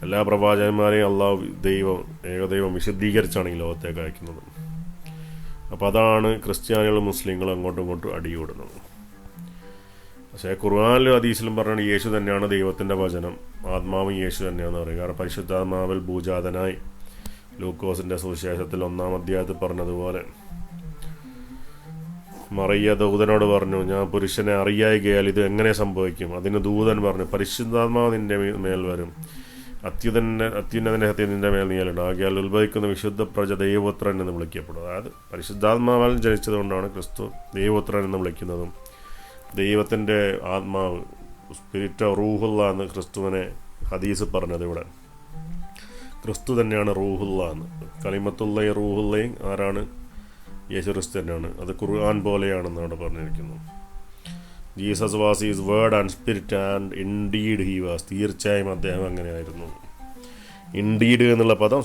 A: എല്ലാ പ്രവാചകന്മാരെയും ഏകദൈവം വിശുദ്ധീകരിച്ചാണ് ഈ ലോകത്തേക്ക് അയക്കുന്നത്. അപ്പോൾ അതാണ് ക്രിസ്ത്യാനികളും മുസ്ലിങ്ങളും അങ്ങോട്ടും ഇങ്ങോട്ടും അടികൂടുന്നത്. പക്ഷേ ഖുർആനിലും ഹദീസിലും പറഞ്ഞാൽ യേശു തന്നെയാണ് ദൈവത്തിൻ്റെ വചനം, ആത്മാവും യേശു തന്നെയാണെന്ന് പറയുക. കാരണം പരിശുദ്ധാത്മാവിൽ ഭൂജാതനായി ലൂക്കോസിൻ്റെ സുവിശേഷത്തിൽ 1-ാം അധ്യായത്തിൽ പറഞ്ഞതുപോലെ മറിയ ദൂതനോട് പറഞ്ഞു, ഞാൻ പുരുഷനെ അറിയായികയാൽ ഇത് എങ്ങനെ സംഭവിക്കും? അതിന് ദൂതൻ പറഞ്ഞു, പരിശുദ്ധാത്മാവ് നിന്റെ മേൽ വരും, അത്യുന്നതൻ്റെ നിന്റെ മേൽ നീയലുണ്ട്, ആകയാൽ ഉത്ഭവിക്കുന്ന വിശുദ്ധ പ്രജ ദൈവപുത്രൻ എന്ന് വിളിക്കപ്പെടും. അതായത് പരിശുദ്ധാത്മാവാൽ ജനിച്ചതുകൊണ്ടാണ് ക്രിസ്തു ദൈവപുത്രൻ എന്ന് വിളിക്കുന്നതും. ദൈവത്തിൻ്റെ ആത്മാവ് സ്പിരിറ്റ് റൂഹുള്ള എന്ന് ക്രിസ്തുവിനെ ഹദീസ് പറഞ്ഞത്. ഇവിടെ ക്രിസ്തു തന്നെയാണ് റൂഹുള്ള എന്ന്. കലിമത്തുള്ളയും റൂഹുള്ളയും ആരാണ്? യേശു ക്രിസ്തു തന്നെയാണ്. അത് ഖുർആൻ പോലെയാണെന്നാണ് പറഞ്ഞിരിക്കുന്നത്. Jesus was his word and spirit and indeed he was. തീർച്ചയായും അദ്ദേഹം അങ്ങനെയായിരുന്നു. ഇൻഡീഡ് എന്നുള്ള പദം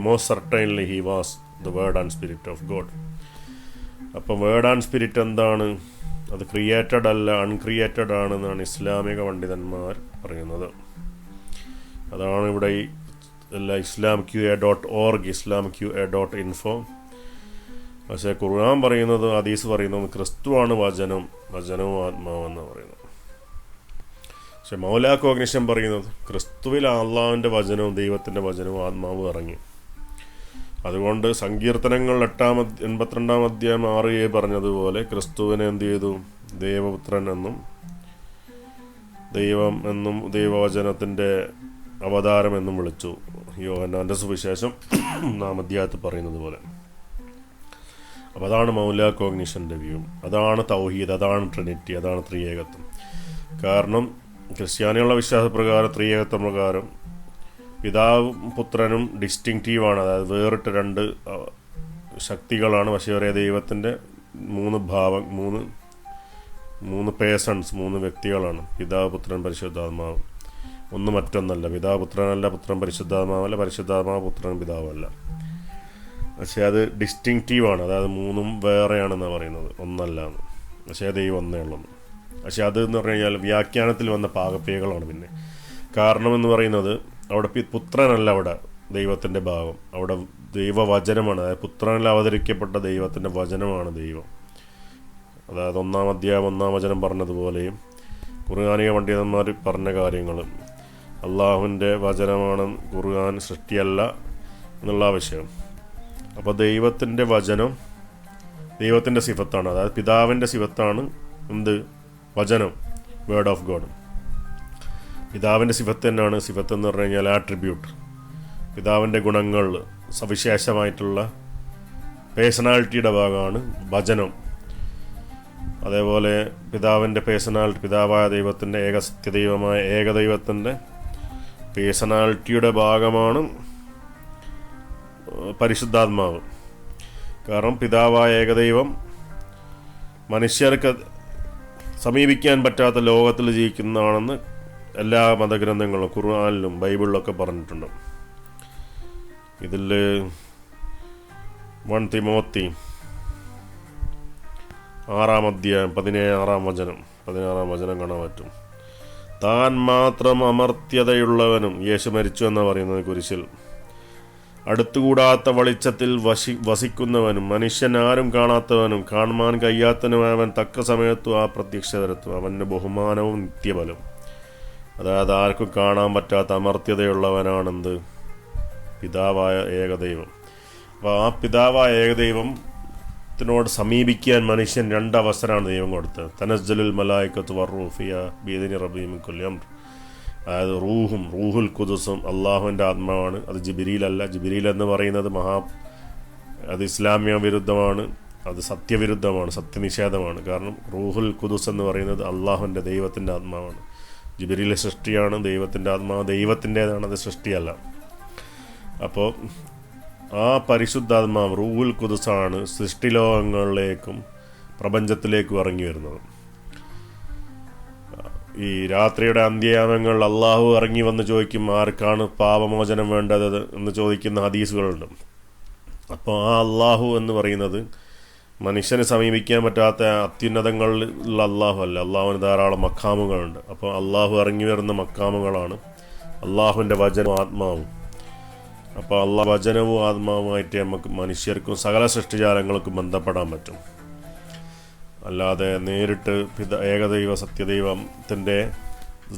A: most certainly he was the word and spirit of God. അപ്പം വേർഡ് ആൻഡ് സ്പിരിറ്റ് എന്താണ്? അത് ക്രിയേറ്റഡ് അല്ല, അൺക്രിയേറ്റഡ് ആണെന്നാണ് ഇസ്ലാമിക പണ്ഡിതന്മാർ പറയുന്നത്. അതാണ് ഇവിടെ islamqa.org islamqa.info. പക്ഷേ ഖുർആൻ പറയുന്നത്, ഹദീസ് പറയുന്നത് ക്രിസ്തുവാണ് വചനവും ആത്മാവെന്ന് പറയുന്നത്. പക്ഷെ മൗലാ കോഗ്നിഷൻ പറയുന്നത് ക്രിസ്തുവിൽ അള്ളാഹുവിൻ്റെ വചനവും ദൈവത്തിൻ്റെ വചനവും ആത്മാവും ഇറങ്ങി. അതുകൊണ്ട് സങ്കീർത്തനങ്ങൾ 82-ാം അധ്യായം 6 പറഞ്ഞതുപോലെ ക്രിസ്തുവിനെ എന്ത് ചെയ്തു? ദൈവപുത്രൻ എന്നും ദൈവം എന്നും ദൈവവചനത്തിൻ്റെ അവതാരം എന്നും വിളിച്ചു. യോഹന്നാൻ്റെ സുവിശേഷം 1-ാം അധ്യായത്തിൽ പറയുന്നത് പോലെ. അപ്പോൾ അതാണ് മൗലാ കോഗ്നിഷൻ്റെ വ്യൂ. അതാണ് തൗഹീദ്, അതാണ് ട്രിനിറ്റി, അതാണ് ത്രിയേകത്വം. കാരണം ക്രിസ്ത്യാനികളുടെ വിശ്വാസപ്രകാരം ത്രിയേകത്വ പ്രകാരം പിതാവും പുത്രനും ഡിസ്റ്റിങ്റ്റീവാണ്, അതായത് വേറിട്ട 2 ശക്തികളാണ്. പക്ഷേ ഒരേ ദൈവത്തിൻ്റെ 3 പേഴ്സൺസ്, 3 വ്യക്തികളാണ്. പിതാവ്, പുത്രൻ, പരിശുദ്ധാത്മാവ്. ഒന്ന് മറ്റൊന്നല്ല. പിതാവ് പുത്രനല്ല, പുത്രൻ പരിശുദ്ധാത്മാവല്ല, പരിശുദ്ധാത്മാവ് പുത്രൻ പിതാവല്ല. പക്ഷേ അത് ഡിസ്റ്റിങ്റ്റീവാണ്, അതായത് 3 വേറെയാണെന്നാണ് പറയുന്നത്, ഒന്നല്ല എന്ന്. പക്ഷേ ദൈവം ഒന്നേ ഉള്ളൂ. പക്ഷെ അത് എന്ന് പറഞ്ഞു കഴിഞ്ഞാൽ വ്യാഖ്യാനത്തിൽ വന്ന പാകപ്പേകളാണ്. പിന്നെ കാരണം എന്ന് പറയുന്നത് അവിടെ പുത്രനല്ല, അവിടെ ദൈവത്തിൻ്റെ ഭാഗം, അവിടെ ദൈവവചനമാണ്. അതായത് പുത്രനിൽ അവതരിക്കപ്പെട്ട ദൈവത്തിൻ്റെ വചനമാണ് ദൈവം. അതായത് 1-ാം അധ്യായം 1-ാം വചനം പറഞ്ഞതുപോലെയും ഖുർആനിക പണ്ഡിതന്മാർ പറഞ്ഞ കാര്യങ്ങൾ അള്ളാഹുവിൻ്റെ വചനമാണ്, ഖുർആൻ സൃഷ്ടിയല്ല എന്നുള്ള വിഷയം. അപ്പോൾ ദൈവത്തിൻ്റെ വചനം ദൈവത്തിൻ്റെ സിഫത്താണ്. അതായത് പിതാവിൻ്റെ സിഫത്താണ് എന്ത്? വചനം, വേർഡ് ഓഫ് ഗോഡ്. പിതാവിൻ്റെ സിഫത്ത് തന്നെയാണ്. സിഫത്ത് എന്ന് പറഞ്ഞു കഴിഞ്ഞാൽ ആട്രിബ്യൂട്ട്, പിതാവിൻ്റെ ഗുണങ്ങൾ, സവിശേഷമായിട്ടുള്ള പേഴ്സണാലിറ്റിയുടെ ഭാഗമാണ് വചനം. അതേപോലെ പിതാവിൻ്റെ പേഴ്സണാലിറ്റി, പിതാവായ ദൈവത്തിൻ്റെ ഏകസത്യദൈവമായ ഏകദൈവത്തിൻ്റെ പേഴ്സണാലിറ്റിയുടെ ഭാഗമാണ് പരിശുദ്ധാത്മാവ്. കാരണം പിതാവായ ഏകദൈവം മനുഷ്യർക്ക് സമീപിക്കാൻ പറ്റാത്ത ലോകത്തിൽ ജീവിക്കുന്നതാണെന്ന് എല്ലാ മതഗ്രന്ഥങ്ങളും ഖുർആനിലും ബൈബിളിലൊക്കെ പറഞ്ഞിട്ടുണ്ട്. ഇതിൽ 1 തിമോത്തി 6-ാം അധ്യായം 16-ാം വചനം കാണാൻ പറ്റും. താൻ മാത്രം അമർത്യതയുള്ളവനും, യേശു മരിച്ചു എന്ന് പറയുന്നത് കുരിശിൽ, അടുത്തുകൂടാത്ത വെളിച്ചത്തിൽ വസിക്കുന്നവനും, മനുഷ്യൻ ആരും കാണാത്തവനും കാണുവാൻ കഴിയാത്തവനുമായവൻ തക്ക സമയത്തും ആ പ്രത്യക്ഷതരത്തും അവൻ്റെ ബഹുമാനവും നിത്യബലം. അതായത് ആർക്കും കാണാൻ പറ്റാത്ത അമർത്യതയുള്ളവനാണെന്ത്? പിതാവായ ഏകദൈവം. അപ്പോൾ ആ പിതാവായ ഏകദൈവത്തിനോട് സമീപിക്കാൻ മനുഷ്യൻ 2 അവസരമാണ് ദൈവം കൊടുത്തത്. തനസ്സലുൽ മലായികത്തു വറൂഹ് ഫിഹാ ബിഇദ്നി റബ്ബിഹിം മിൻ കുല്ലി അംർ. അതായത് റൂഹുൽ ഖുദുസും അള്ളാഹുവിൻ്റെ ആത്മാവാണ്. അത് ജിബ്രീൽ അല്ല. ജിബ്രീൽ എന്ന് പറയുന്നത് അത് ഇസ്ലാമിക വിരുദ്ധമാണ്, അത് സത്യവിരുദ്ധമാണ്, സത്യനിഷേധമാണ്. കാരണം റൂഹുൽ ഖുദുസ് എന്ന് പറയുന്നത് അള്ളാഹുവിൻ്റെ ദൈവത്തിൻ്റെ ആത്മാവാണ്. ജിബ്രീൽ സൃഷ്ടിയാണ്, ദൈവത്തിൻ്റെ ആത്മാവ് ദൈവത്തിൻ്റേതാണ്, അത് സൃഷ്ടിയല്ല. അപ്പോൾ ആ പരിശുദ്ധാത്മാവ് റൂഹുൽ ഖുദുസാണ് സൃഷ്ടിലോകങ്ങളിലേക്കും പ്രപഞ്ചത്തിലേക്കും ഇറങ്ങി വരുന്നത്. ഈ രാത്രിയുടെ അന്ത്യയാമങ്ങളിൽ അള്ളാഹു ഇറങ്ങി വന്ന് ചോദിക്കും, ആർക്കാണ് പാപമോചനം വേണ്ടത് എന്ന് ചോദിക്കുന്ന ഹദീസുകളുണ്ട്. അപ്പോൾ ആ അള്ളാഹു എന്ന് പറയുന്നത് മനുഷ്യന് സമീപിക്കാൻ പറ്റാത്ത അത്യുന്നതങ്ങളിലുള്ള അള്ളാഹു അല്ല. അള്ളാഹുവിന് ധാരാളം മക്കാമുകളുണ്ട്. അപ്പോൾ അള്ളാഹു ഇറങ്ങി വരുന്ന മക്കാമുകളാണ് അള്ളാഹുവിൻ്റെ വചനവും ആത്മാവും. അപ്പോൾ വചനവും ആത്മാവുമായിട്ട് നമുക്ക് മനുഷ്യർക്കും സകല സൃഷ്ടിജാലങ്ങൾക്കും ബന്ധപ്പെടാൻ പറ്റും. അല്ലാതെ നേരിട്ട് ഏകദൈവ സത്യദൈവത്തിൻ്റെ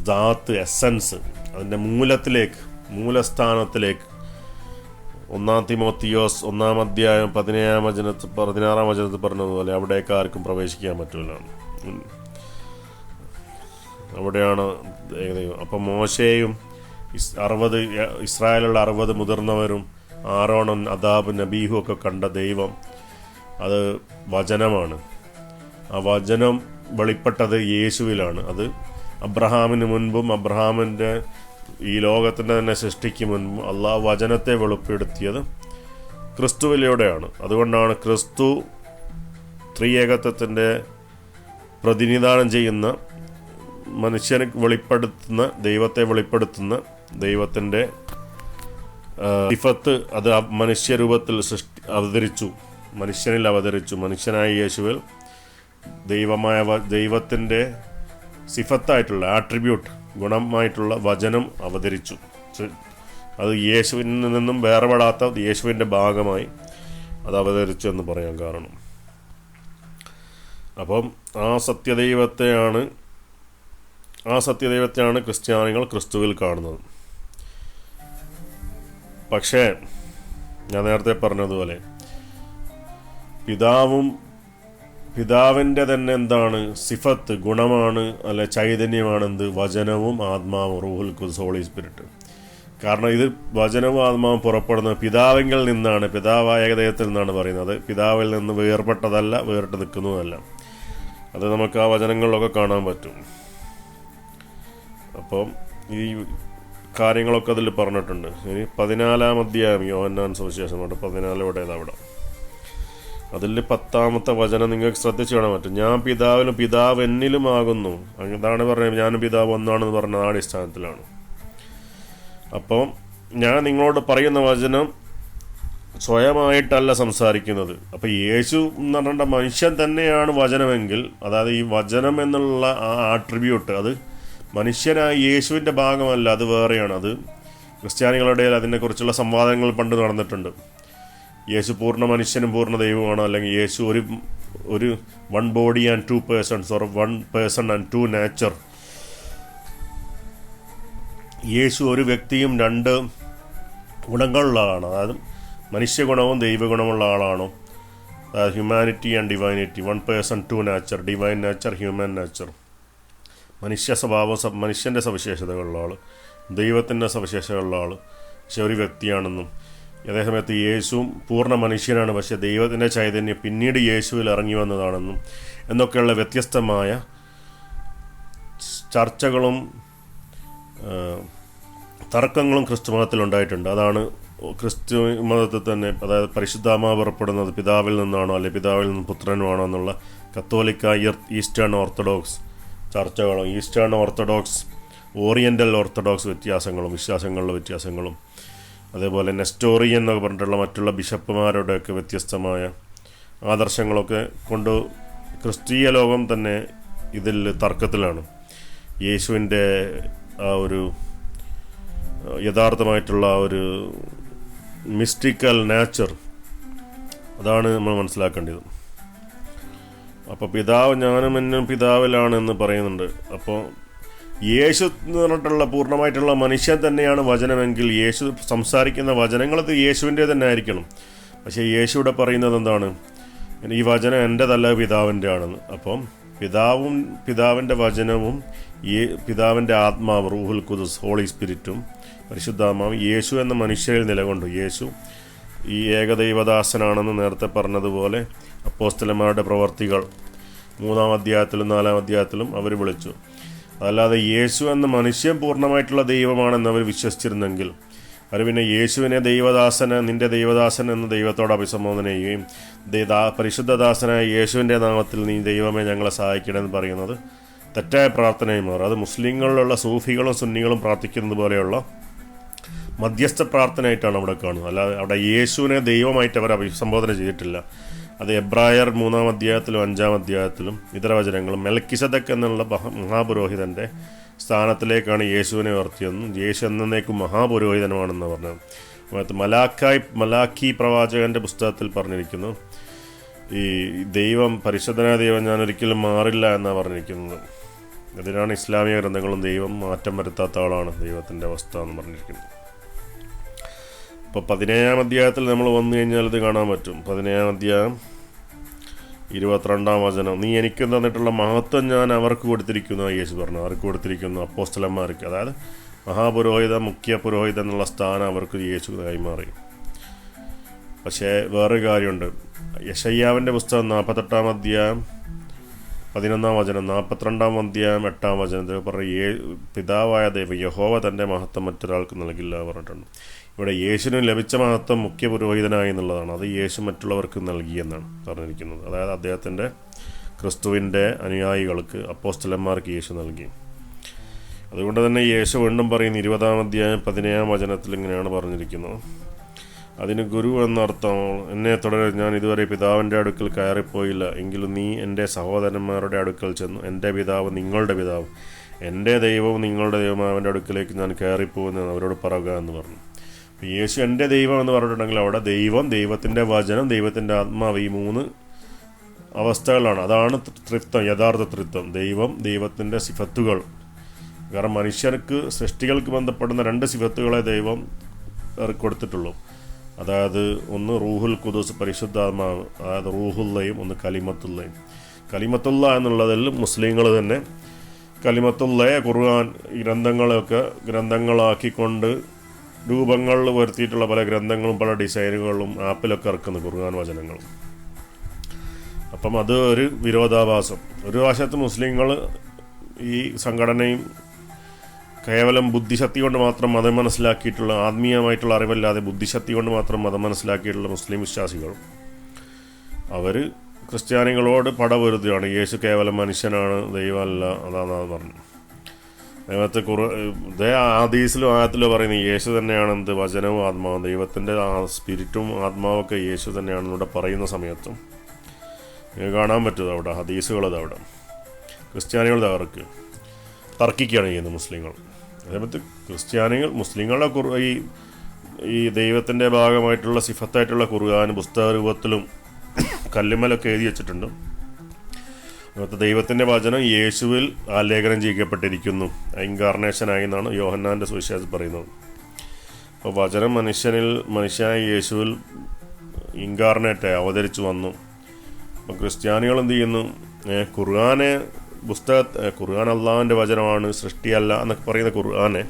A: ദാത്ത്, എസൻസ്, അതിൻ്റെ മൂലസ്ഥാനത്തിലേക്ക് 1 തിമോത്തിയോസ് 1 അധ്യായം 16 വചനത്തിൽ പറഞ്ഞതുപോലെ അവിടേക്ക് ആർക്കും പ്രവേശിക്കാൻ പറ്റില്ല. അവിടെയാണ് ഏകദൈവം. അപ്പം മോശയും ഇസ്രായേലുള്ള 60 മുതിർന്നവരും ആരോണും അദാബ് നബീഹും ഒക്കെ കണ്ട ദൈവം അത് വചനമാണ്. ആ വചനം വെളിപ്പെട്ടത് യേശുവിലാണ്. അത് അബ്രഹാമിന് മുൻപും അബ്രഹാമിൻ്റെ ഈ ലോകത്തിൻ്റെ തന്നെ സൃഷ്ടിക്ക് മുൻപും അള്ളാഹു വചനത്തെ വെളിപ്പെടുത്തിയത് ക്രിസ്തുവിലൂടെയാണ്. അതുകൊണ്ടാണ് ക്രിസ്തു ത്രിയേകത്വത്തിൻ്റെ പ്രതിനിധാനം ചെയ്യുന്ന, മനുഷ്യന് വെളിപ്പെടുത്തുന്ന, ദൈവത്തെ വെളിപ്പെടുത്തുന്ന ദൈവത്തിൻ്റെ സിഫത്ത് അത് മനുഷ്യരൂപത്തിൽ മനുഷ്യനിൽ അവതരിച്ചു. മനുഷ്യനായ യേശുവിൽ ദൈവത്തിൻ്റെ സിഫത്തായിട്ടുള്ള ആട്രിബ്യൂട്ട്, ഗുണമായിട്ടുള്ള വചനം അവതരിച്ചു. അത് യേശുവിൽ നിന്നും വേർപെടാത്ത യേശുവിൻ്റെ ഭാഗമായി അത് അവതരിച്ചു എന്ന് പറയാൻ കാരണം. അപ്പം ആ സത്യദൈവത്തെയാണ് ക്രിസ്ത്യാനികൾ ക്രിസ്തുവിൽ കാണുന്നത്. പക്ഷേ ഞാൻ നേരത്തെ പറഞ്ഞതുപോലെ പിതാവിൻ്റെ തന്നെ എന്താണ് സിഫത്ത്, ഗുണമാണ്, അല്ലെ ചൈതന്യമാണെന്ത്? വചനവും ആത്മാവും, റൂഹുൽ ഖുദ്സ്, ഹോളി സ്പിരിറ്റ്. കാരണം ഇത് വചനവും ആത്മാവും പുറപ്പെടുന്നത് പിതാവിങ്കിൽ നിന്നാണ്, പിതാവായ ഏകദൈവത്തിൽ നിന്നാണ് പറയുന്നത്. പിതാവിൽ നിന്ന് വേർപെട്ടതല്ല, വേറിട്ട് നിൽക്കുന്നതല്ല. അത് നമുക്ക് ആ വചനങ്ങളിലൊക്കെ കാണാൻ പറ്റും. അപ്പം ഈ കാര്യങ്ങളൊക്കെ അതിൽ പറഞ്ഞിട്ടുണ്ട്. ഇനി 14 അധ്യായം യോഹന്നാൻ സുവിശേഷം 14 അവിടെ അതിൽ 10 വചനം നിങ്ങൾക്ക് ശ്രദ്ധിച്ചു കാണാൻ പറ്റും. ഞാൻ പിതാവിലും പിതാവ് എന്നിലും ആകുന്നു. അതാണ് പറഞ്ഞത്. ഞാനും പിതാവ് ഒന്നാണെന്ന് പറഞ്ഞ ആ അടിസ്ഥാനത്തിലാണ്. അപ്പം ഞാൻ നിങ്ങളോട് പറയുന്ന വചനം സ്വയമായിട്ടല്ല സംസാരിക്കുന്നത്. അപ്പം യേശു എന്ന് പറഞ്ഞ മനുഷ്യൻ തന്നെയാണ് വചനമെങ്കിൽ, അതായത് ഈ വചനം എന്നുള്ള ആ ആട്രിബ്യൂട്ട് അത് മനുഷ്യനായ യേശുവിൻ്റെ ഭാഗമല്ല, അത് വേറെയാണ്. അത് ക്രിസ്ത്യാനികളുടെ അതിനെക്കുറിച്ചുള്ള സംവാദങ്ങൾ പണ്ട് നടന്നിട്ടുണ്ട്. യേശു പൂർണ്ണ മനുഷ്യനും പൂർണ്ണ ദൈവമാണോ, അല്ലെങ്കിൽ യേശു ഒരു 1 body and 2 persons, or 1 person and 2 nature. യേശു ഒരു വ്യക്തിയും 2 ഗുണങ്ങളുള്ള ആളാണ്. അതായത് മനുഷ്യഗുണവും ദൈവഗുണമുള്ള ആളാണോ, അതായത് humanity and divinity. 1 person 2 nature, divine nature, human nature. മനുഷ്യ സ്വഭാവം, മനുഷ്യൻ്റെ സവിശേഷതകളുള്ള ആൾ, ദൈവത്തിൻ്റെ സവിശേഷതകളുള്ള ആൾ. പക്ഷെ ഒരു വ്യക്തിയാണെന്നും, അതേസമയത്ത് യേശുവും പൂർണ്ണ മനുഷ്യനാണ്, പക്ഷേ ദൈവത്തിൻ്റെ ചൈതന്യം പിന്നീട് യേശുവിൽ ഇറങ്ങി വന്നതാണെന്നും എന്നൊക്കെയുള്ള വ്യത്യസ്തമായ ചർച്ചകളും തർക്കങ്ങളും ക്രിസ്തു മതത്തിലുണ്ടായിട്ടുണ്ട്. അതാണ് ക്രിസ്തു മതത്തിൽ തന്നെ, അതായത് പരിശുദ്ധാത്മാവ് പുറപ്പെടുന്നത് പിതാവിൽ നിന്നാണോ, അല്ലെങ്കിൽ പിതാവിൽ നിന്ന് പുത്രനുമാണോ എന്നുള്ള കത്തോലിക്ക, ഈസ്റ്റേൺ ഓർത്തഡോക്സ് ചർച്ചകളും, ഈസ്റ്റേൺ ഓർത്തഡോക്സ്, ഓറിയൻ്റൽ ഓർത്തഡോക്സ് വ്യത്യാസങ്ങളും, വിശ്വാസങ്ങളിലെ വ്യത്യാസങ്ങളും, അതേപോലെ നെസ്റ്റോറിയൻ എന്നൊക്കെ പറഞ്ഞിട്ടുള്ള മറ്റുള്ള ബിഷപ്പുമാരുടെയൊക്കെ വ്യത്യസ്തമായ ആദർശങ്ങളൊക്കെ കൊണ്ട് ക്രിസ്തീയ ലോകം തന്നെ ഇതിൽ തർക്കത്തിലാണ്. യേശുവിൻ്റെ ആ ഒരു യഥാർത്ഥമായിട്ടുള്ള ഒരു മിസ്റ്റിക്കൽ നേച്ചർ, അതാണ് നമ്മൾ മനസ്സിലാക്കേണ്ടത്. അപ്പോൾ പിതാവ് ഞാനും എന്നും പിതാവിലാണ് എന്ന് പറയുന്നുണ്ട്. അപ്പോൾ യേശു എന്ന് പറഞ്ഞിട്ടുള്ള പൂർണ്ണമായിട്ടുള്ള മനുഷ്യൻ തന്നെയാണ് വചനമെങ്കിൽ, യേശു സംസാരിക്കുന്ന വചനങ്ങളത് യേശുവിൻ്റെ തന്നെ ആയിരിക്കണം. പക്ഷേ യേശുവിടെ പറയുന്നത് എന്താണ്? ഈ വചനം എൻ്റെതല്ല, പിതാവിൻ്റെ ആണെന്ന്. അപ്പം പിതാവിൻ്റെ വചനവും പിതാവിൻ്റെ ആത്മാവ് റൂഹുൽ ഖുദുസ് ഹോളി സ്പിരിറ്റും പരിശുദ്ധാത്മാവും യേശു എന്ന മനുഷ്യരിൽ നിലകൊണ്ടു. യേശു ഈ ഏകദൈവദാസനാണെന്ന് നേരത്തെ പറഞ്ഞതുപോലെ അപ്പോസ്തലന്മാരുടെ പ്രവർത്തികൾ 3-ാം അധ്യായത്തിലും 4-ാം അധ്യായത്തിലും അവർ വിളിച്ചു. അതല്ലാതെ യേശു എന്ന മനുഷ്യൻ പൂർണ്ണമായിട്ടുള്ള ദൈവമാണെന്ന് അവർ വിശ്വസിച്ചിരുന്നെങ്കിൽ അവർ പിന്നെ യേശുവിനെ നിന്റെ ദൈവദാസൻ എന്ന ദൈവത്തോട് അഭിസംബോധന ചെയ്യുകയും പരിശുദ്ധദാസനായ യേശുവിൻ്റെ നാമത്തിൽ നീ ദൈവമേ ഞങ്ങളെ സഹായിക്കണമെന്ന് പറയുന്നത് തെറ്റായ പ്രാർത്ഥനയായി മാറും. അത് മുസ്ലിങ്ങളിലുള്ള സൂഫികളും സുന്നികളും പ്രാർത്ഥിക്കുന്നത് പോലെയുള്ള മധ്യസ്ഥ പ്രാർത്ഥനയായിട്ടാണ് അവിടെ കാണുന്നത്. അല്ലാതെ അവിടെ യേശുവിനെ ദൈവമായിട്ട് അവർ അഭിസംബോധന ചെയ്തിട്ടില്ല. അത് എബ്രായർ 3-ാം അധ്യായത്തിലും 5-ാം അധ്യായത്തിലും ഇതര വചനങ്ങളും മെൽക്കിസെദെക്ക് എന്നുള്ള മഹാപുരോഹിതൻ്റെ സ്ഥാനത്തിലേക്കാണ് യേശുവിനെ ഉയർത്തിയെന്നും യേശു എന്നേക്കും മഹാപുരോഹിതനുമാണെന്ന് പറഞ്ഞത്. മലാഖി പ്രവാചകൻ്റെ പുസ്തകത്തിൽ പറഞ്ഞിരിക്കുന്നു, ഈ ദൈവം പരിശുദ്ധനായ ദൈവം ഞാൻ ഒരിക്കലും മാറില്ല എന്നാണ് പറഞ്ഞിരിക്കുന്നത്. അതിനാണ് ഇസ്ലാമിക ഗ്രന്ഥങ്ങളും ദൈവം മാറ്റം വരുത്താത്ത ആളാണ് ദൈവത്തിൻ്റെ അവസ്ഥ എന്ന് പറഞ്ഞിരിക്കുന്നത്. ഇപ്പോൾ 17-ാം അധ്യായത്തിൽ നമ്മൾ വന്നു കഴിഞ്ഞാൽ ഇത് കാണാൻ പറ്റും. 17-ാം അധ്യായം 22-ാം വചനം, നീ എനിക്ക് തന്നിട്ടുള്ള മഹത്വം ഞാൻ അവർക്ക് കൊടുത്തിരിക്കുന്നു. യേശു പറഞ്ഞു അവർക്ക് കൊടുത്തിരിക്കുന്നു, അപ്പോസ്തലന്മാർക്ക്. അതായത് മുഖ്യ പുരോഹിതൻ എന്നുള്ള സ്ഥാനം അവർക്ക് യേശു കൈമാറി. പക്ഷേ വേറൊരു കാര്യമുണ്ട്. യെശയ്യാവിൻ്റെ പുസ്തകം 48-ാം അധ്യായം 11-ാം വചനം, 42-ാം അധ്യായം 8-ാം വചനത്തിൽ പിതാവായ ദൈവം യഹോവ തൻ്റെ മഹത്വം മറ്റൊരാൾക്ക് നൽകില്ല പറഞ്ഞിട്ടുണ്ട്. ഇവിടെ യേശുവിന് ലഭിച്ച മഹത്വം മുഖ്യ പുരോഹിതനായി എന്നുള്ളതാണ്. അത് യേശു മറ്റുള്ളവർക്ക് നൽകിയെന്നാണ് പറഞ്ഞിരിക്കുന്നത്. അതായത് അദ്ദേഹത്തിൻ്റെ ക്രിസ്തുവിൻ്റെ അനുയായികൾക്ക് അപ്പോസ്തലന്മാർക്ക് യേശു നൽകി. അതുകൊണ്ട് തന്നെ യേശു വീണ്ടും പറയുന്ന 20-ാം അധ്യായം 17-ാം വചനത്തിൽ ഇങ്ങനെയാണ് പറഞ്ഞിരിക്കുന്നത്, അതിന് ഗുരു എന്നർത്ഥം, എന്നെ തുടരെ ഞാൻ ഇതുവരെ പിതാവിൻ്റെ അടുക്കൽ കയറിപ്പോയില്ല, എങ്കിലും നീ എൻ്റെ സഹോദരന്മാരുടെ അടുക്കൽ ചെന്നു എൻ്റെ പിതാവ് നിങ്ങളുടെ പിതാവ് എൻ്റെ ദൈവവും നിങ്ങളുടെ ദൈവമാവൻ്റെ അടുക്കലേക്ക് ഞാൻ കയറിപ്പോകുന്നു അവരോട് പറയുക എന്ന് പറഞ്ഞു. യേശു എൻ്റെ ദൈവം എന്ന് പറഞ്ഞിട്ടുണ്ടെങ്കിൽ അവിടെ ദൈവം, ദൈവത്തിൻ്റെ വചനം, ദൈവത്തിൻ്റെ ആത്മാവ്, ഈ 3 അവസ്ഥകളാണ്. അതാണ് ത്രിത്വം, യഥാർത്ഥ ത്രിത്വം. ദൈവം, ദൈവത്തിൻ്റെ സിഫത്തുകൾ. കാരണം മനുഷ്യർക്ക് സൃഷ്ടികൾക്ക് ബന്ധപ്പെടുന്ന 2 സിഫത്തുകളെ ദൈവം കൊടുത്തിട്ടുള്ളൂ. അതായത് ഒന്ന് റൂഹുൽ ഖുദൂസ് പരിശുദ്ധാത്മാവ്, അതായത് റൂഹുല്ലയും, ഒന്ന് കലിമത്തുല്ലയും. കലിമത്തുല്ല എന്നുള്ളതിൽ മുസ്ലിങ്ങൾ തന്നെ കലിമത്തുല്ലയെ ഖുർആൻ ഗ്രന്ഥങ്ങളാക്കിക്കൊണ്ട് രൂപങ്ങളിൽ വരുത്തിയിട്ടുള്ള പല ഗ്രന്ഥങ്ങളും പല ഡിസൈനുകളും ആപ്പിലൊക്കെ ഇറക്കുന്നു ഖുർആൻ വചനങ്ങളും. അപ്പം അത് ഒരു വിരോധാഭാസം. ഒരു വശത്ത് മുസ്ലിങ്ങൾ ഈ സംഘടനയും കേവലം ബുദ്ധിശക്തി കൊണ്ട് മാത്രം മതം മനസ്സിലാക്കിയിട്ടുള്ള, ആത്മീയമായിട്ടുള്ള അറിവല്ലാതെ ബുദ്ധിശക്തി കൊണ്ട് മാത്രം മതം മനസ്സിലാക്കിയിട്ടുള്ള മുസ്ലിം വിശ്വാസികൾ അവർ ക്രിസ്ത്യാനികളോട് പടപൊരുതുകയാണ്. യേശു കേവലം മനുഷ്യനാണ്, ദൈവമല്ല, അതാണ് പറഞ്ഞു. ദൈവത്തെ ഹദീസിലും ആയത്തിലോ പറയുന്നത് യേശു തന്നെയാണ് എന്ത് വചനവും ആത്മാവും, ദൈവത്തിൻ്റെ സ്പിരിറ്റും ആത്മാവൊക്കെ യേശു തന്നെയാണെന്ന് ഇവിടെ പറയുന്ന സമയത്തും കാണാൻ പറ്റും. അവിടെ ഹദീസുകളത് അവിടെ ക്രിസ്ത്യാനികൾ അവർക്ക് തർക്കിക്കുകയാണ് ചെയ്യുന്നത് മുസ്ലിങ്ങൾ. അതേപോലത്തെ ക്രിസ്ത്യാനികൾ മുസ്ലിങ്ങളുടെ ഈ ദൈവത്തിൻ്റെ ഭാഗമായിട്ടുള്ള സിഫത്തായിട്ടുള്ള ഖുർആൻ പുസ്തക രൂപത്തിലും കല്ലുമലൊക്കെ എഴുതി വെച്ചിട്ടുണ്ട്. അതുപോലെ ദൈവത്തിൻ്റെ വചനം യേശുവിൽ ആലേഖനം ചെയ്യപ്പെട്ടിരിക്കുന്നു, ഇൻകാർണേഷനായി എന്നാണ് യോഹന്നാൻ്റെ സുവിശേഷം പറയുന്നത്. അപ്പോൾ വചനം മനുഷ്യനായ യേശുവിൽ ഇൻകാർണേറ്റായി അവതരിച്ചു വന്നു. അപ്പോൾ ക്രിസ്ത്യാനികൾ എന്ത് ചെയ്യുന്നു, ഖുർആൻ അള്ളാഹുവിൻ്റെ വചനമാണ്, സൃഷ്ടിയല്ല എന്നൊക്കെ പറയുന്ന ഖുർആനെ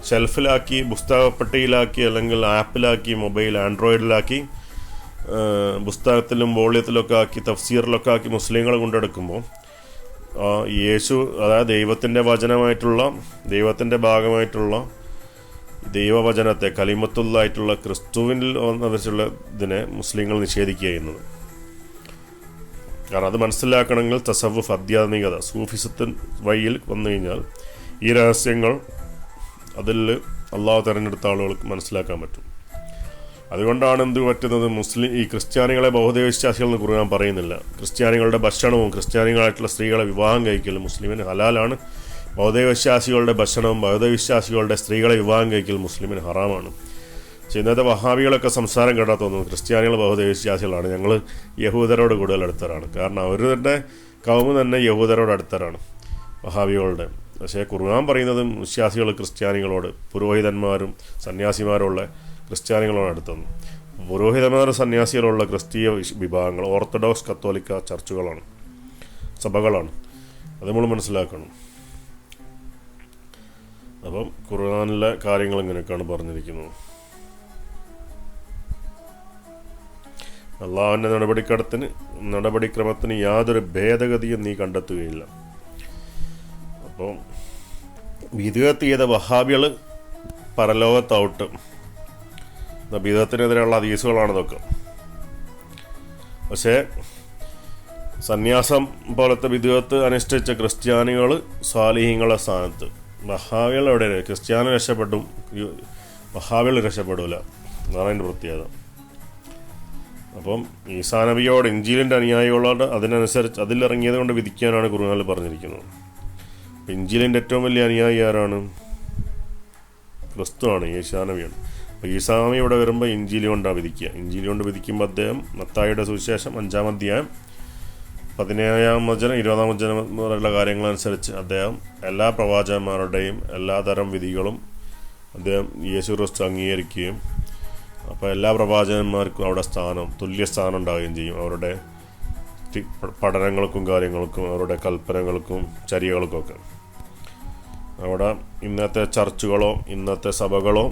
A: ഷെൽഫിലാക്കി, പുസ്തകപ്പെട്ടിയിലാക്കി, അല്ലെങ്കിൽ ആപ്പിലാക്കി, മൊബൈൽ ആൻഡ്രോയിഡിലാക്കി, പുസ്തകത്തിലും വോള്യത്തിലൊക്കെ ആക്കി, തഫ്സീറിലൊക്കെ ആക്കി മുസ്ലിങ്ങൾ കൊണ്ടെടുക്കുമ്പോൾ യേശു, അതായത് ദൈവത്തിൻ്റെ വചനമായിട്ടുള്ള, ദൈവത്തിൻ്റെ ഭാഗമായിട്ടുള്ള ദൈവവചനത്തെ, കലിമത്തുള്ളായിട്ടുള്ള ക്രിസ്തുവിൽ വന്നവരുള്ള ഇതിനെ മുസ്ലിങ്ങൾ നിഷേധിക്കുക ചെയ്യുന്നത്. കാരണം അത് മനസ്സിലാക്കണമെങ്കിൽ തസവുഫ്, ആധ്യാത്മികത, സൂഫിസത്തിൻ വഴിയിൽ വന്നു കഴിഞ്ഞാൽ ഈ രഹസ്യങ്ങൾ അതിൽ അള്ളാഹു തിരഞ്ഞെടുത്ത ആളുകൾക്ക് മനസ്സിലാക്കാൻ പറ്റും. അതുകൊണ്ടാണ് എന്ത് പറ്റുന്നത്, ഈ ക്രിസ്ത്യാനികളെ ബഹുദൈവവിശ്വാസികൾ എന്ന് ഖുർആൻ പറയുന്നില്ല. ക്രിസ്ത്യാനികളുടെ ഭക്ഷണവും ക്രിസ്ത്യാനികളായിട്ടുള്ള സ്ത്രീകളെ വിവാഹം കഴിക്കലും മുസ്ലിമിന് ഹലാലാണ്. ബഹുദൈവവിശ്വാസികളുടെ ഭക്ഷണവും ബഹുദൈവവിശ്വാസികളുടെ സ്ത്രീകളെ വിവാഹം കഴിക്കൽ മുസ്ലിമിന് ഹറാമാണ്. പക്ഷേ ഇന്നത്തെ വഹാബികളൊക്കെ സംസാരം കേട്ടാൽ തോന്നുന്നു ക്രിസ്ത്യാനികൾ ബഹുദൈവവിശ്വാസികളാണ്, ഞങ്ങൾ യഹൂദരോട് കൂടുതൽ അടുത്തരാണ്. കാരണം അവരുടെ കൗമ് തന്നെ യഹൂദരോട് അടുത്തരാണ് വഹാബികളുടെ. പക്ഷേ ഖുർആൻ പറയുന്നത് വിശ്വാസികൾ ക്രിസ്ത്യാനികളോട്, പുരോഹിതന്മാരും സന്യാസിമാരുള്ള ക്രിസ്ത്യാനികളോട് അടുത്തുന്നു. പുരോഹിതന്മാരും സന്യാസികളുള്ള ക്രിസ്തീയ വിഭാഗങ്ങൾ ഓർത്തഡോക്സ് കത്തോലിക്ക ചർച്ചുകളാണ്, സഭകളാണ്. അത് നമ്മൾ മനസ്സിലാക്കണം. അപ്പം ഖുർആനിലെ കാര്യങ്ങൾ ഇങ്ങനെയൊക്കെയാണ് പറഞ്ഞിരിക്കുന്നത്. അള്ളാഹുവിൻ്റെ നടപടിക്രമത്തിന് യാതൊരു ഭേദഗതിയും നീ കണ്ടെത്തുകയില്ല. അപ്പോൾ ബിദ്അത്ത് ചെയ്ത വഹാബികൾ പരലോകത്തൗട്ട്. ബിദ്അത്തിനെതിരെയുള്ള ഹദീസുകളാണിതൊക്കെ. പക്ഷേ സന്യാസം പോലത്തെ ബിദ്അത്ത് അനുഷ്ഠിച്ച ക്രിസ്ത്യാനികൾ സ്വാലിഹീങ്ങളുടെ സ്ഥാനത്ത്. വഹാബികൾ എവിടെയാണ്? ക്രിസ്ത്യാനി രക്ഷപ്പെടും, വഹാബികൾ രക്ഷപ്പെടില്ല. അതാണ് അതിൻ്റെ പ്രത്യേകത. അപ്പം ഈസാ നബിയോട് ഇഞ്ചീലിൻ്റെ അനുയായികളോട് അതിനനുസരിച്ച് അതിലിറങ്ങിയത് കൊണ്ട് വിധിക്കാനാണ് ഖുർആനിൽ പറഞ്ഞിരിക്കുന്നത്. ഇഞ്ചീലിൻ്റെ ഏറ്റവും വലിയ അനുയായി ആരാണ്? ക്രിസ്തുവാണ്, ഈസാ നബിയാണ്. അപ്പോൾ ഈസാ നബി ഇവിടെ വരുമ്പോൾ ഇഞ്ചീലി കൊണ്ടാണ് വിധിക്കുക. ഇഞ്ചീലി കൊണ്ട് വിധിക്കുമ്പോൾ അദ്ദേഹം മത്തായിയുടെ സുവിശേഷം 5-ാം അധ്യായം 17-ാം വചനം 20-ാം വചനം പോലുള്ള കാര്യങ്ങളനുസരിച്ച് അദ്ദേഹം എല്ലാ പ്രവാചകന്മാരുടെയും എല്ലാ തരം വിധികളും അദ്ദേഹം യേശു ക്രിസ്തു അംഗീകരിക്കുകയും അപ്പോൾ എല്ലാ പ്രവാചകന്മാർക്കും അവിടെ തുല്യ സ്ഥാനം ഉണ്ടാവുകയും ചെയ്യും. അവരുടെ പഠനങ്ങൾക്കും കാര്യങ്ങൾക്കും അവരുടെ കൽപ്പനകൾക്കും ചര്യകൾക്കൊക്കെ. അവിടെ ഇന്നത്തെ ചർച്ചുകളോ ഇന്നത്തെ സഭകളോ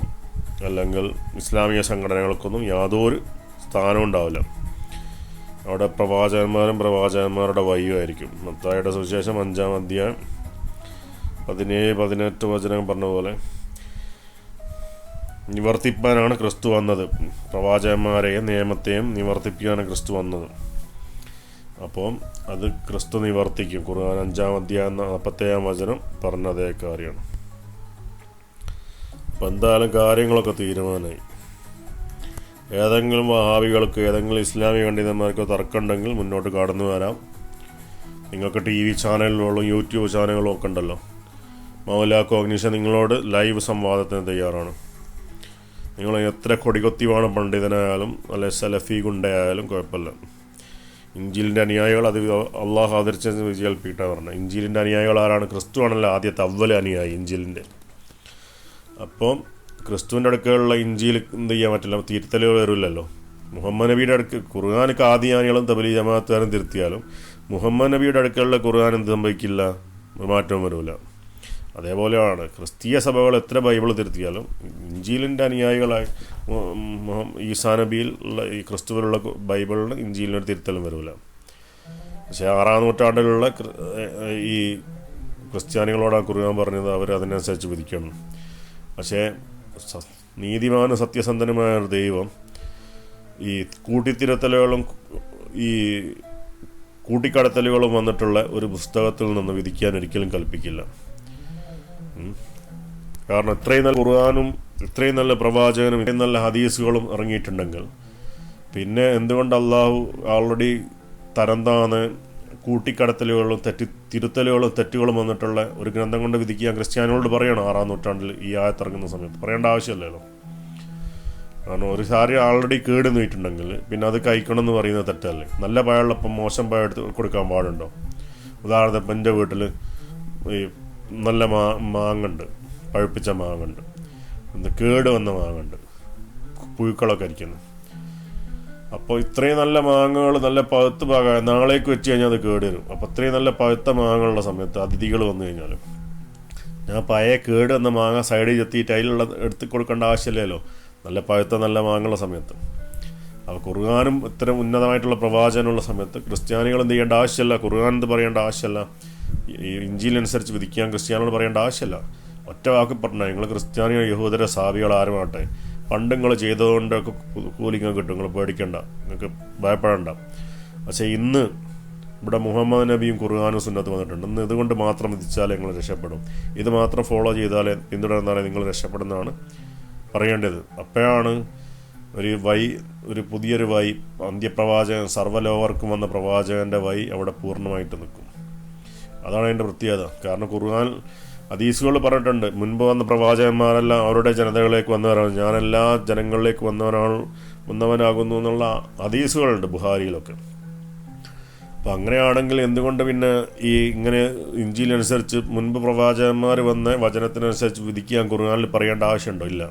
A: അല്ലെങ്കിൽ ഇസ്ലാമിക സംഘടനകൾക്കൊന്നും യാതൊരു സ്ഥാനവും ഉണ്ടാവില്ല. അവിടെ പ്രവാചകന്മാരുടെ വഴിയുമായിരിക്കും. മത്തായിയുടെ സുവിശേഷം 5-ാം അധ്യായം 17-18 വചനം പറഞ്ഞ പോലെ നിവർത്തിപ്പാനാണ് ക്രിസ്തു വന്നത്. പ്രവാചകന്മാരെയും നിയമത്തെയും നിവർത്തിപ്പിക്കാനാണ് ക്രിസ്തു വന്നത്. അപ്പോൾ അത് ക്രിസ്തു നിവർത്തിക്കും. ഖുർആൻ 5-ാം അധ്യായം 47-ാം വചനം പറഞ്ഞ അതേ കാര്യമാണ്. അപ്പം എന്തായാലും കാര്യങ്ങളൊക്കെ തീരുമാനമായി. ഏതെങ്കിലും വഹാബികൾക്ക് ഏതെങ്കിലും ഇസ്ലാമിക പണ്ഡിതന്മാർക്കോ തർക്കമുണ്ടെങ്കിൽ മുന്നോട്ട് കടന്നു വരാം. നിങ്ങൾക്ക് TV ചാനലുകളും യൂട്യൂബ് ചാനലുകളും ഒക്കെ ഉണ്ടല്ലോ. മൗലാ കോഗ്നിഷൻ നിങ്ങളോട് ലൈവ് സംവാദത്തിന് തയ്യാറാണ്. നിങ്ങൾ എത്ര കൊടികൊത്തിവാണ് പണ്ഡിതനായാലും അല്ലെ സലഫി ഗുണ്ടയായാലും കുഴപ്പമില്ല. ഇഞ്ചീലിൻ്റെ അനുയായികൾ അത് അള്ളാഹു ആദരിച്ച വിജയിപ്പിട്ടാണ് പറഞ്ഞത്. ഇഞ്ചീലിൻ്റെ അനുയായികൾ ആരാണ്? ക്രിസ്തു ആണല്ലോ ആദ്യത്തെ അവ്വൽ അനുയായി ഇഞ്ചീലിൻ്റെ. അപ്പം ക്രിസ്തുവിൻ്റെ അടുക്കലുള്ള ഇഞ്ചീൽ എന്ത് ചെയ്യാൻ പറ്റില്ല, തിരുത്തലുകൾ വരില്ലല്ലോ. മുഹമ്മദ് നബിയുടെ അടുക്ക് ഖുർആൻ കാദിയാനികളും തബ്ലീഗ് ജമാഅത്തുകാരും തിരുത്തിയാലും മുഹമ്മദ് നബിയുടെ അടുക്കലുള്ള ഖുർആൻ എന്ത് സംഭവിക്കില്ല, മാറ്റവും വരില്ല. അതേപോലെയാണ് ക്രിസ്തീയ സഭകൾ എത്ര ബൈബിൾ തിരുത്തിയാലും ഇഞ്ചീലിൻ്റെ അനുയായികളായി ഈസാ നബിയിൽ ഉള്ള ഈ ക്രിസ്തുവിലുള്ള ബൈബിളിന് ഇഞ്ചീലിനൊരു തിരുത്തലും വരില്ല. പക്ഷേ 6-ാം നൂറ്റാണ്ടിലുള്ള ഈ ക്രിസ്ത്യാനികളോടാണ് ഖുർആൻ പറഞ്ഞത്, അവർ അതിനനുസരിച്ച് വിധിക്കണം. പക്ഷേ നീതിമാനും സത്യസന്ധനുമായ ഒരു ദൈവം ഈ കൂട്ടിത്തിരുത്തലുകളും ഈ കൂട്ടിക്കടത്തലുകളും വന്നിട്ടുള്ള ഒരു പുസ്തകത്തിൽ നിന്ന് വിധിക്കാൻ ഒരിക്കലും കൽപ്പിക്കില്ല. കാരണം ഇത്രയും നല്ല ഖുർആനും ഇത്രയും നല്ല പ്രവാചകനും ഇത്രയും നല്ല ഹദീസുകളും ഇറങ്ങിയിട്ടുണ്ടെങ്കിൽ പിന്നെ എന്തുകൊണ്ട് അള്ളാഹു ഓൾറെഡി തരംതാന്ന് കൂട്ടിക്കടത്തലുകളും തിരുത്തലുകളും തെറ്റുകളും വന്നിട്ടുള്ള ഒരു ഗ്രന്ഥം കൊണ്ട് വിധിക്കാൻ ക്രിസ്ത്യാനികളോട് പറയണം? 6-ാം നൂറ്റാണ്ടിൽ ഈ ആയത്തിറങ്ങുന്ന സമയത്ത് പറയേണ്ട ആവശ്യമില്ലല്ലോ. കാരണം ഒരു സാരി ആൾറെഡി കേട് നീട്ടുണ്ടെങ്കിൽ പിന്നെ അത് കഴിക്കണം എന്ന് പറയുന്നത് തെറ്റല്ലേ? നല്ല പഴമുള്ളപ്പം മോശം പഴം എടുത്ത് കൊടുക്കാൻ പാടുണ്ടോ? ഉദാഹരണത്തിന് ഇപ്പം എൻ്റെ വീട്ടിൽ ഈ നല്ല മാങ്ങുണ്ട്, പഴുപ്പിച്ച മാങ്ങുണ്ട്, കേട് വന്ന മാങ്ങുണ്ട്, പുഴുക്കളൊക്കെ അരിക്കുന്നത്. അപ്പോൾ ഇത്രയും നല്ല മാങ്ങകൾ നല്ല പഴുത്ത ഭാഗം നാളേക്ക് വെച്ച് കഴിഞ്ഞാൽ അത് കേട് വരും. അപ്പോൾ ഇത്രയും നല്ല പഴുത്ത മാങ്ങകളുള്ള സമയത്ത് അതിഥികൾ വന്നു കഴിഞ്ഞാലും ഞാൻ പഴയ കേട് വന്ന മാങ്ങ സൈഡിൽ ചെത്തിയിട്ട് അതിലുള്ള എടുത്ത് കൊടുക്കേണ്ട ആവശ്യമില്ലല്ലോ, നല്ല പഴുത്ത നല്ല മാങ്ങുള്ള സമയത്ത്. അപ്പോൾ ഖുർആനും ഇത്തരം ഉന്നതമായിട്ടുള്ള പ്രവാചനമുള്ള സമയത്ത് ക്രിസ്ത്യാനികൾ എന്ത് ചെയ്യേണ്ട ആവശ്യമില്ല, ഖുർആൻ എന്ത് പറയേണ്ട ആവശ്യമില്ല, ഈ ഇഞ്ചീലനുസരിച്ച് വിധിക്കാൻ ക്രിസ്ത്യാനികൾ പറയേണ്ട ആവശ്യമില്ല. ഒറ്റ വാക്ക് പറഞ്ഞാൽ നിങ്ങൾ ക്രിസ്ത്യാനികൾ യഹൂദര സാബികൾ ആരുമാട്ടെ പണ്ട് നിങ്ങൾ ചെയ്തതുകൊണ്ടൊക്കെ കൂലിങ്ങ കിട്ടും, നിങ്ങൾ പേടിക്കണ്ട, നിങ്ങൾക്ക് ഭയപ്പെടണ്ട. പക്ഷേ ഇന്ന് ഇവിടെ മുഹമ്മദ് നബിയും ഖുർആനും സുന്നത്ത് വന്നിട്ടുണ്ട്. ഇന്ന് ഇതുകൊണ്ട് മാത്രം വിധിച്ചാലേ നിങ്ങൾ രക്ഷപ്പെടും, ഇത് മാത്രം ഫോളോ ചെയ്താലേ പിന്തുടർന്നാലേ നിങ്ങൾ രക്ഷപ്പെടുന്നതാണ് പറയേണ്ടത്. അപ്പോഴാണ് ഒരു പുതിയൊരു അന്ത്യപ്രവാചകൻ സർവ്വലോകർക്കും വന്ന പ്രവാചകൻ്റെ അവിടെ പൂർണ്ണമായിട്ട് നിൽക്കും. അതാണ് അതിൻ്റെ പ്രത്യേകത. കാരണം ഖുർആൻ ഹദീസുകൾ പറഞ്ഞിട്ടുണ്ട്, മുൻപ് വന്ന പ്രവാചകന്മാരെല്ലാം അവരുടെ ജനതകളിലേക്ക് വന്നവരാണ്, ഞാനെല്ലാ ജനങ്ങളിലേക്ക് വന്നവനാകുന്നു എന്നുള്ള ഹദീസുകളുണ്ട് ബുഹാരിയിലൊക്കെ. അപ്പം അങ്ങനെയാണെങ്കിൽ എന്തുകൊണ്ട് പിന്നെ ഈ ഇങ്ങനെ ഇഞ്ചീലനുസരിച്ച് മുൻപ് പ്രവാചകന്മാർ വന്ന വചനത്തിനനുസരിച്ച് വിധിക്കാൻ ഖുർആനിൽ പറയേണ്ട ആവശ്യമുണ്ടോ? ഇല്ല.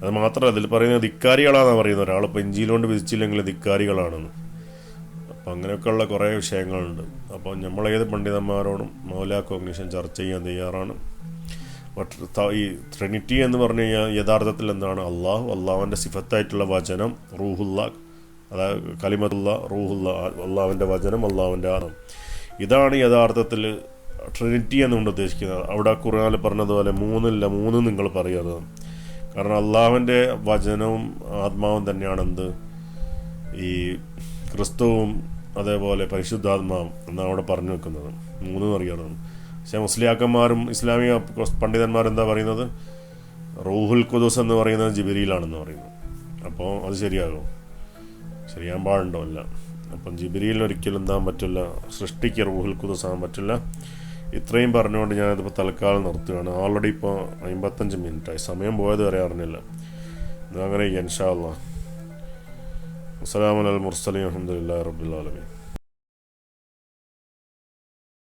A: അത് മാത്രമല്ല, അതിൽ പറയുന്നത് ധിക്കാരികളാണെന്ന് പറയുന്നത്. ഒരാളിപ്പോൾ ഇഞ്ചീൽ കൊണ്ട് വിധിച്ചില്ലെങ്കിൽ ധിക്കാരികളാണെന്ന്. അപ്പോൾ അങ്ങനെയൊക്കെയുള്ള കുറേ വിഷയങ്ങളുണ്ട്. അപ്പോൾ നമ്മളേത് പണ്ഡിതന്മാരോടും മൗലാ കോഗ്നിഷൻ ചർച്ച ചെയ്യാൻ തയ്യാറാണ്. ഈ ട്രിനിറ്റി എന്ന് പറഞ്ഞു കഴിഞ്ഞാൽ യഥാർത്ഥത്തിൽ എന്താണ്? അള്ളാഹുവിൻ്റെ സിഫത്തായിട്ടുള്ള വചനം, റൂഹുല്ല, അതായത് കലിമത്തുള്ള, റൂഹുല്ല, അള്ളാഹുവിൻ്റെ വചനം, അള്ളാഹുവിൻ്റെ ആണം. ഇതാണ് യഥാർത്ഥത്തിൽ ട്രിനിറ്റി എന്നുകൊണ്ട് ഉദ്ദേശിക്കുന്നത്. അവിടെ ഖുർആനിൽ പറഞ്ഞതുപോലെ മൂന്ന് നിങ്ങൾ പറയരുത്. കാരണം അള്ളാഹുവിൻ്റെ വചനവും ആത്മാവും തന്നെയാണെന്ത്? ഈ ക്രിസ്തുവും അതേപോലെ പരിശുദ്ധാത്മാവും എന്നാണ് അവിടെ പറഞ്ഞു വെക്കുന്നത്. 3 അറിയണം. പക്ഷേ മുസ്ലിയാക്കന്മാരും ഇസ്ലാമിക പണ്ഡിതന്മാരെന്താ പറയുന്നത്? റൂഹുൽ ഖുദൂസ് എന്ന് പറയുന്നത് ജിബ്രീലാണെന്ന് പറയുന്നു. അപ്പോൾ അത് ശരിയാകും? ശരിയാൻ പാടുണ്ടോ? അല്ല. അപ്പം ജിബ്രീലിന് ഒരിക്കലും എന്താകാൻ പറ്റില്ല, സൃഷ്ടിക്ക് റൂഹുൽ ഖുദൂസ് ആകാൻ പറ്റില്ല. ഇത്രയും പറഞ്ഞുകൊണ്ട് ഞാനിതിപ്പോൾ തൽക്കാലം നിർത്തുകയാണ്. ഓൾറെഡി ഇപ്പോൾ 55 മിനിറ്റായി. സമയം പോയത് വരെ അറിഞ്ഞില്ല. അങ്ങനെ ഇൻഷാ അല്ലാഹ്. അസ്സലാമു അലൈക്കും വറഹ്മത്തുള്ളാഹി വബറകാതുഹു. അൽഹംദുലില്ലാഹി റബ്ബിൽ ആലമീൻ.